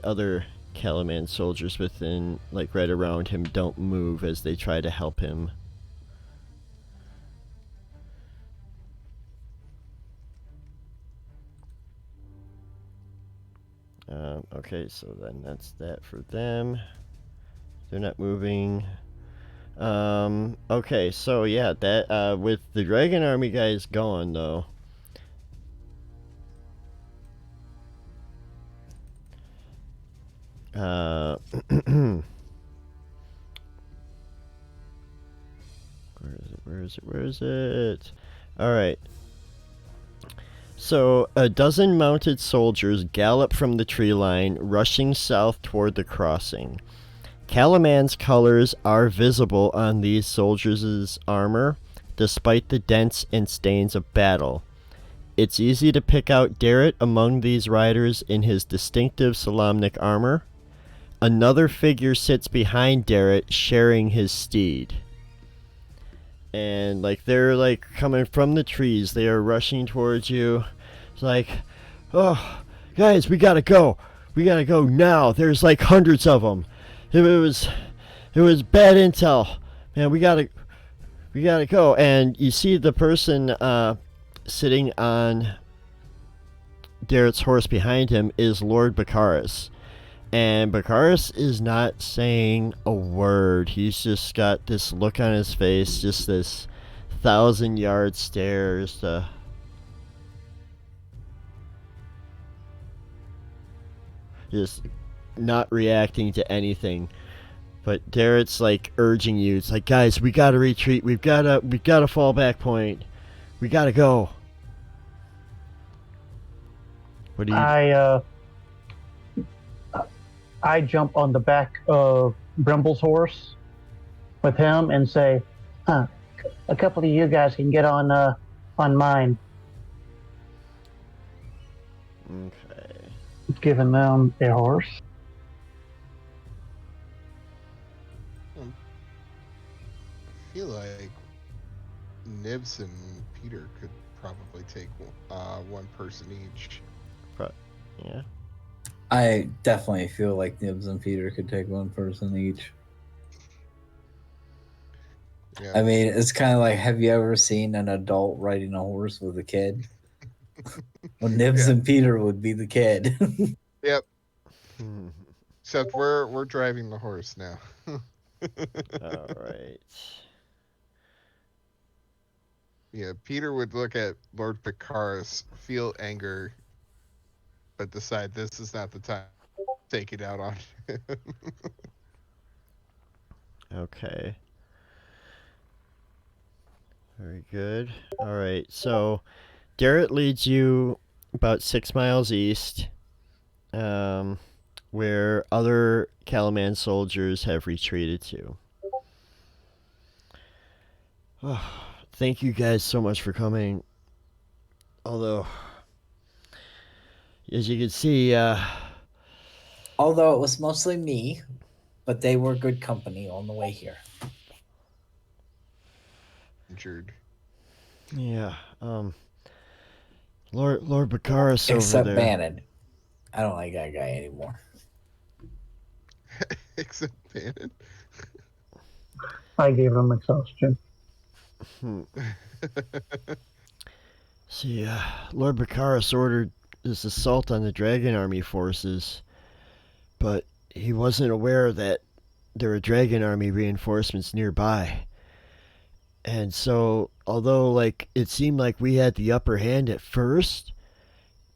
other Calaman soldiers within, right around him, don't move as they try to help him. Okay, so then that's that for them. They're not moving. Okay, so yeah, that with the Dragon Army guys gone though. Where is it? Alright. So, a dozen mounted soldiers gallop from the tree line, rushing south toward the crossing. Calaman's colors are visible on these soldiers' armor, despite the dents and stains of battle. It's easy to pick out Darrett among these riders in his distinctive Solamnic armor. Another figure sits behind Darrett, sharing his steed. And they're coming from the trees. They are rushing towards you. It's oh, guys, we gotta go. We gotta go now. There's hundreds of them. It was bad intel. Man, we gotta go. And you see the person sitting on Darrett's horse behind him is Lord Baccharis. And Baccharis is not saying a word. He's just got this look on his face, just this 1,000-yard stares. Just not reacting to anything. But Darrett's urging you. It's guys, we gotta retreat. We've got a fallback point. We gotta go. What do you? I jump on the back of Brimble's horse with him and say, a couple of you guys can get on mine. Okay. Giving them a horse. I feel like Nibs and Peter could probably take one person each. Yeah. I definitely feel like Nibs and Peter could take one person each. Yeah. I mean, it's kind of like, have you ever seen an adult riding a horse with a kid? Well, Nibs and Peter would be the kid. Yep. Except we're driving the horse now. All right. Yeah, Peter would look at Lord Baccharis, feel anger, but decide this is not the time to take it out on him. Okay. Very good. All right. So, Darrett leads you about 6 miles east, where other Calaman soldiers have retreated to. Oh, thank you guys so much for coming. Although, as you can see, Although it was mostly me, but they were good company on the way here. Injured. yeah, Lord Baccharis over Except there. Bannon. I don't like that guy anymore. Except Bannon. I gave him exhaustion. See, Lord Baccharis ordered this assault on the Dragon Army forces, but he wasn't aware that there were Dragon Army reinforcements nearby. And so, although it seemed like we had the upper hand at first,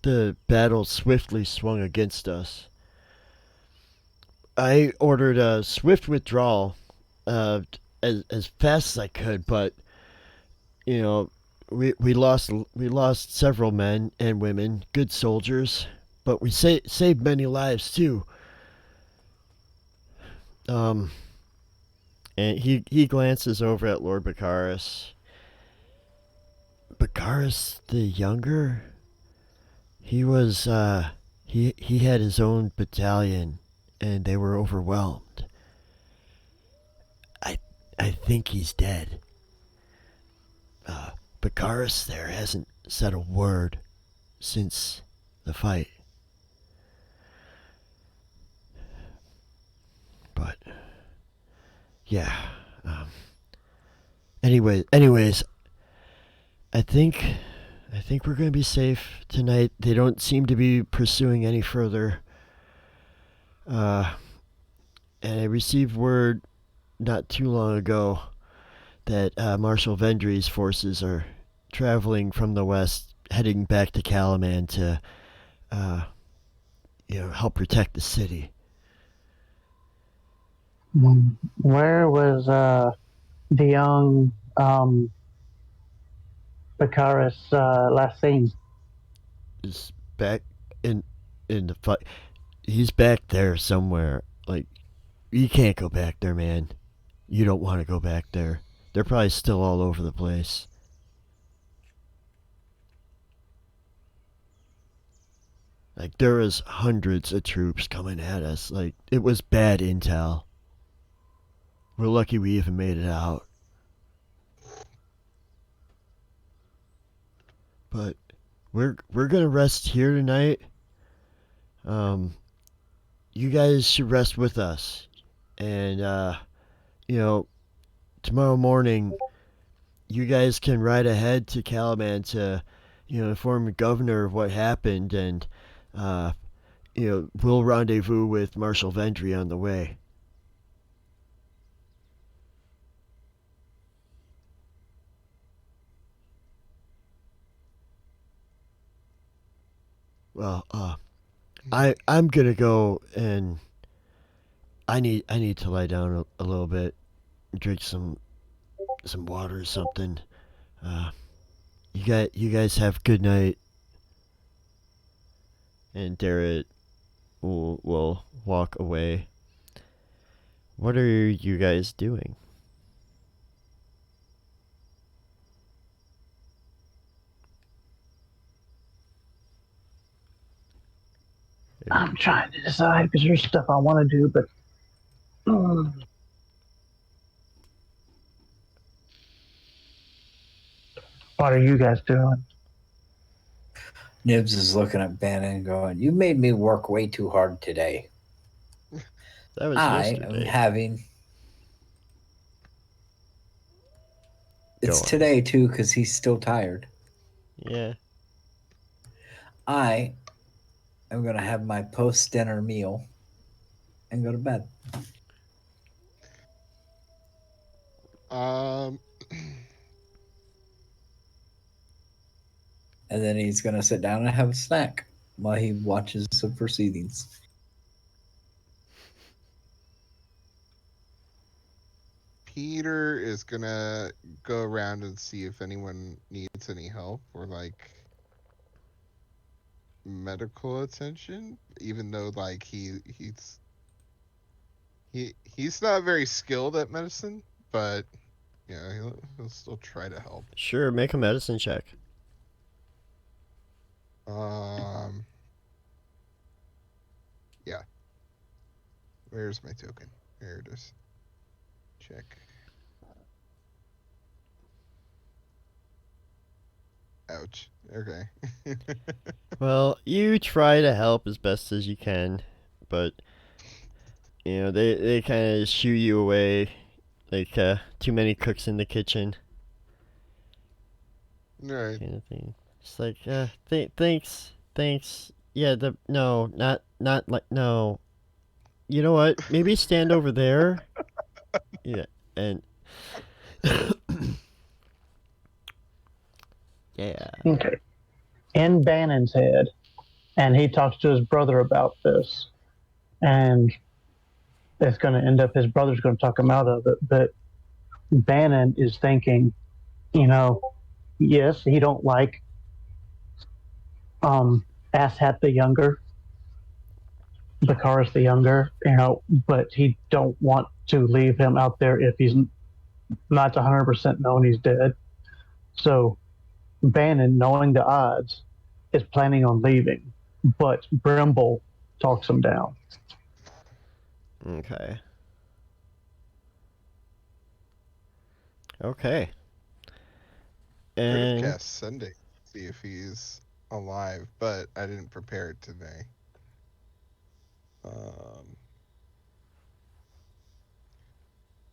the battle swiftly swung against us. I ordered a swift withdrawal as fast as I could, but we lost several men and women, good soldiers, but we saved many lives too. And he glances over at Lord Baccharis. Baccharis the younger? He was, he had his own battalion, and they were overwhelmed. I think he's dead. Baccharis there hasn't said a word since the fight. But, yeah. Anyways, I think we're gonna be safe tonight. They don't seem to be pursuing any further. And I received word not too long ago that Marshal Vendry's forces are traveling from the west, heading back to Calaman to, help protect the city. Where was the young Baccharis last seen? Is back in the fight. He's back there somewhere. Like, you can't go back there, man. You don't want to go back there. They're probably still all over the place. Like, there was hundreds of troops coming at us. Like, it was bad intel. We're lucky we even made it out. But we're gonna rest here tonight. You guys should rest with us. And tomorrow morning you guys can ride ahead to Calaman to, inform the governor of what happened, and we'll rendezvous with Marshal Vendry on the way. Well, I'm gonna go, and I need to lie down a little bit, drink some water or something. You guys have good night. And Darrett will walk away. What are you guys doing? I'm trying to decide because there's stuff I want to do, but what are you guys doing? Nibs is looking at Bannon and going, "You made me work way too hard today. That was I am yesterday. having." It's Go on. today too because he's still tired. Yeah. I am going to have my post-dinner meal and go to bed. And then he's going to sit down and have a snack while he watches the proceedings. Peter is gonna go around and see if anyone needs any help or like medical attention, even though like he's not very skilled at medicine, but he'll still try to help. Sure, make a medicine check. Yeah. Where's my token? There it is. Check. Ouch. Okay. Well, you try to help as best as you can, but they kind of shoo you away, like too many cooks in the kitchen, Right. kind of thing. It's like, thanks. Yeah, no, not like no. You know what? Maybe stand over there. Yeah, and yeah. Okay. In Bannon's head, and he talks to his brother about this, and it's going to end up his brother's going to talk him out of it. But Bannon is thinking, yes, he don't like Asshat the Younger, Bakara's the younger, but he don't want to leave him out there if he's not 100% known he's dead. So Bannon, knowing the odds, is planning on leaving, but Brimble talks him down. Okay. Okay. I could have And cast Sunday, see if he's alive, but I didn't prepare it today.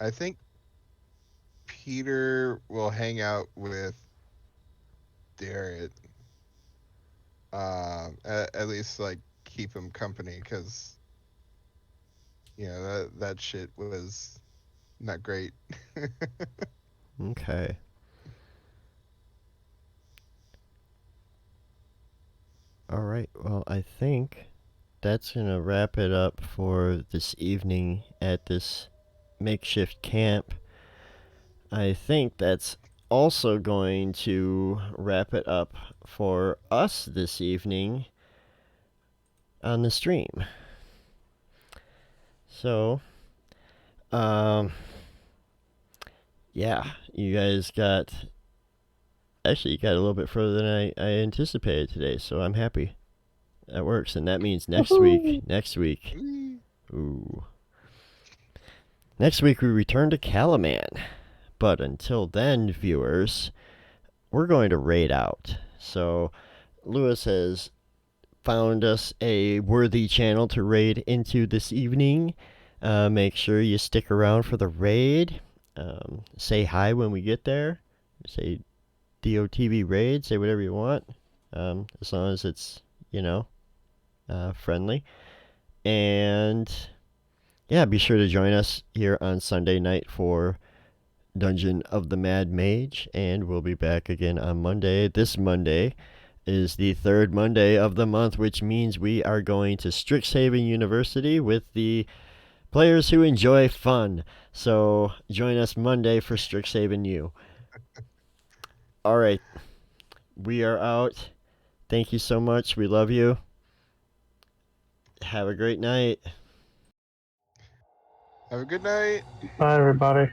I think Peter will hang out with Darrett. At least like keep him company, because that shit was not great. okay. All right. Well, I think that's going to wrap it up for this evening at this makeshift camp. I think that's also going to wrap it up for us this evening on the stream. So, yeah, you guys got a little bit further than I anticipated today, so I'm happy. That works, and that means next week, ooh. Next week we return to Calaman. But until then, viewers, we're going to raid out. So, Lewis has found us a worthy channel to raid into this evening. Make sure you stick around for the raid. Say hi when we get there. Say DOTV raid. Say whatever you want. As long as it's, friendly. And yeah, be sure to join us here on Sunday night for Dungeon of the Mad Mage, and we'll be back again on Monday. This Monday is the third Monday of the month, which means we are going to Strixhaven University with the players who enjoy fun. So join us Monday for Strixhaven U. All right, we are out. Thank you so much. We love you. Have a great night. Have a good night. Bye, everybody.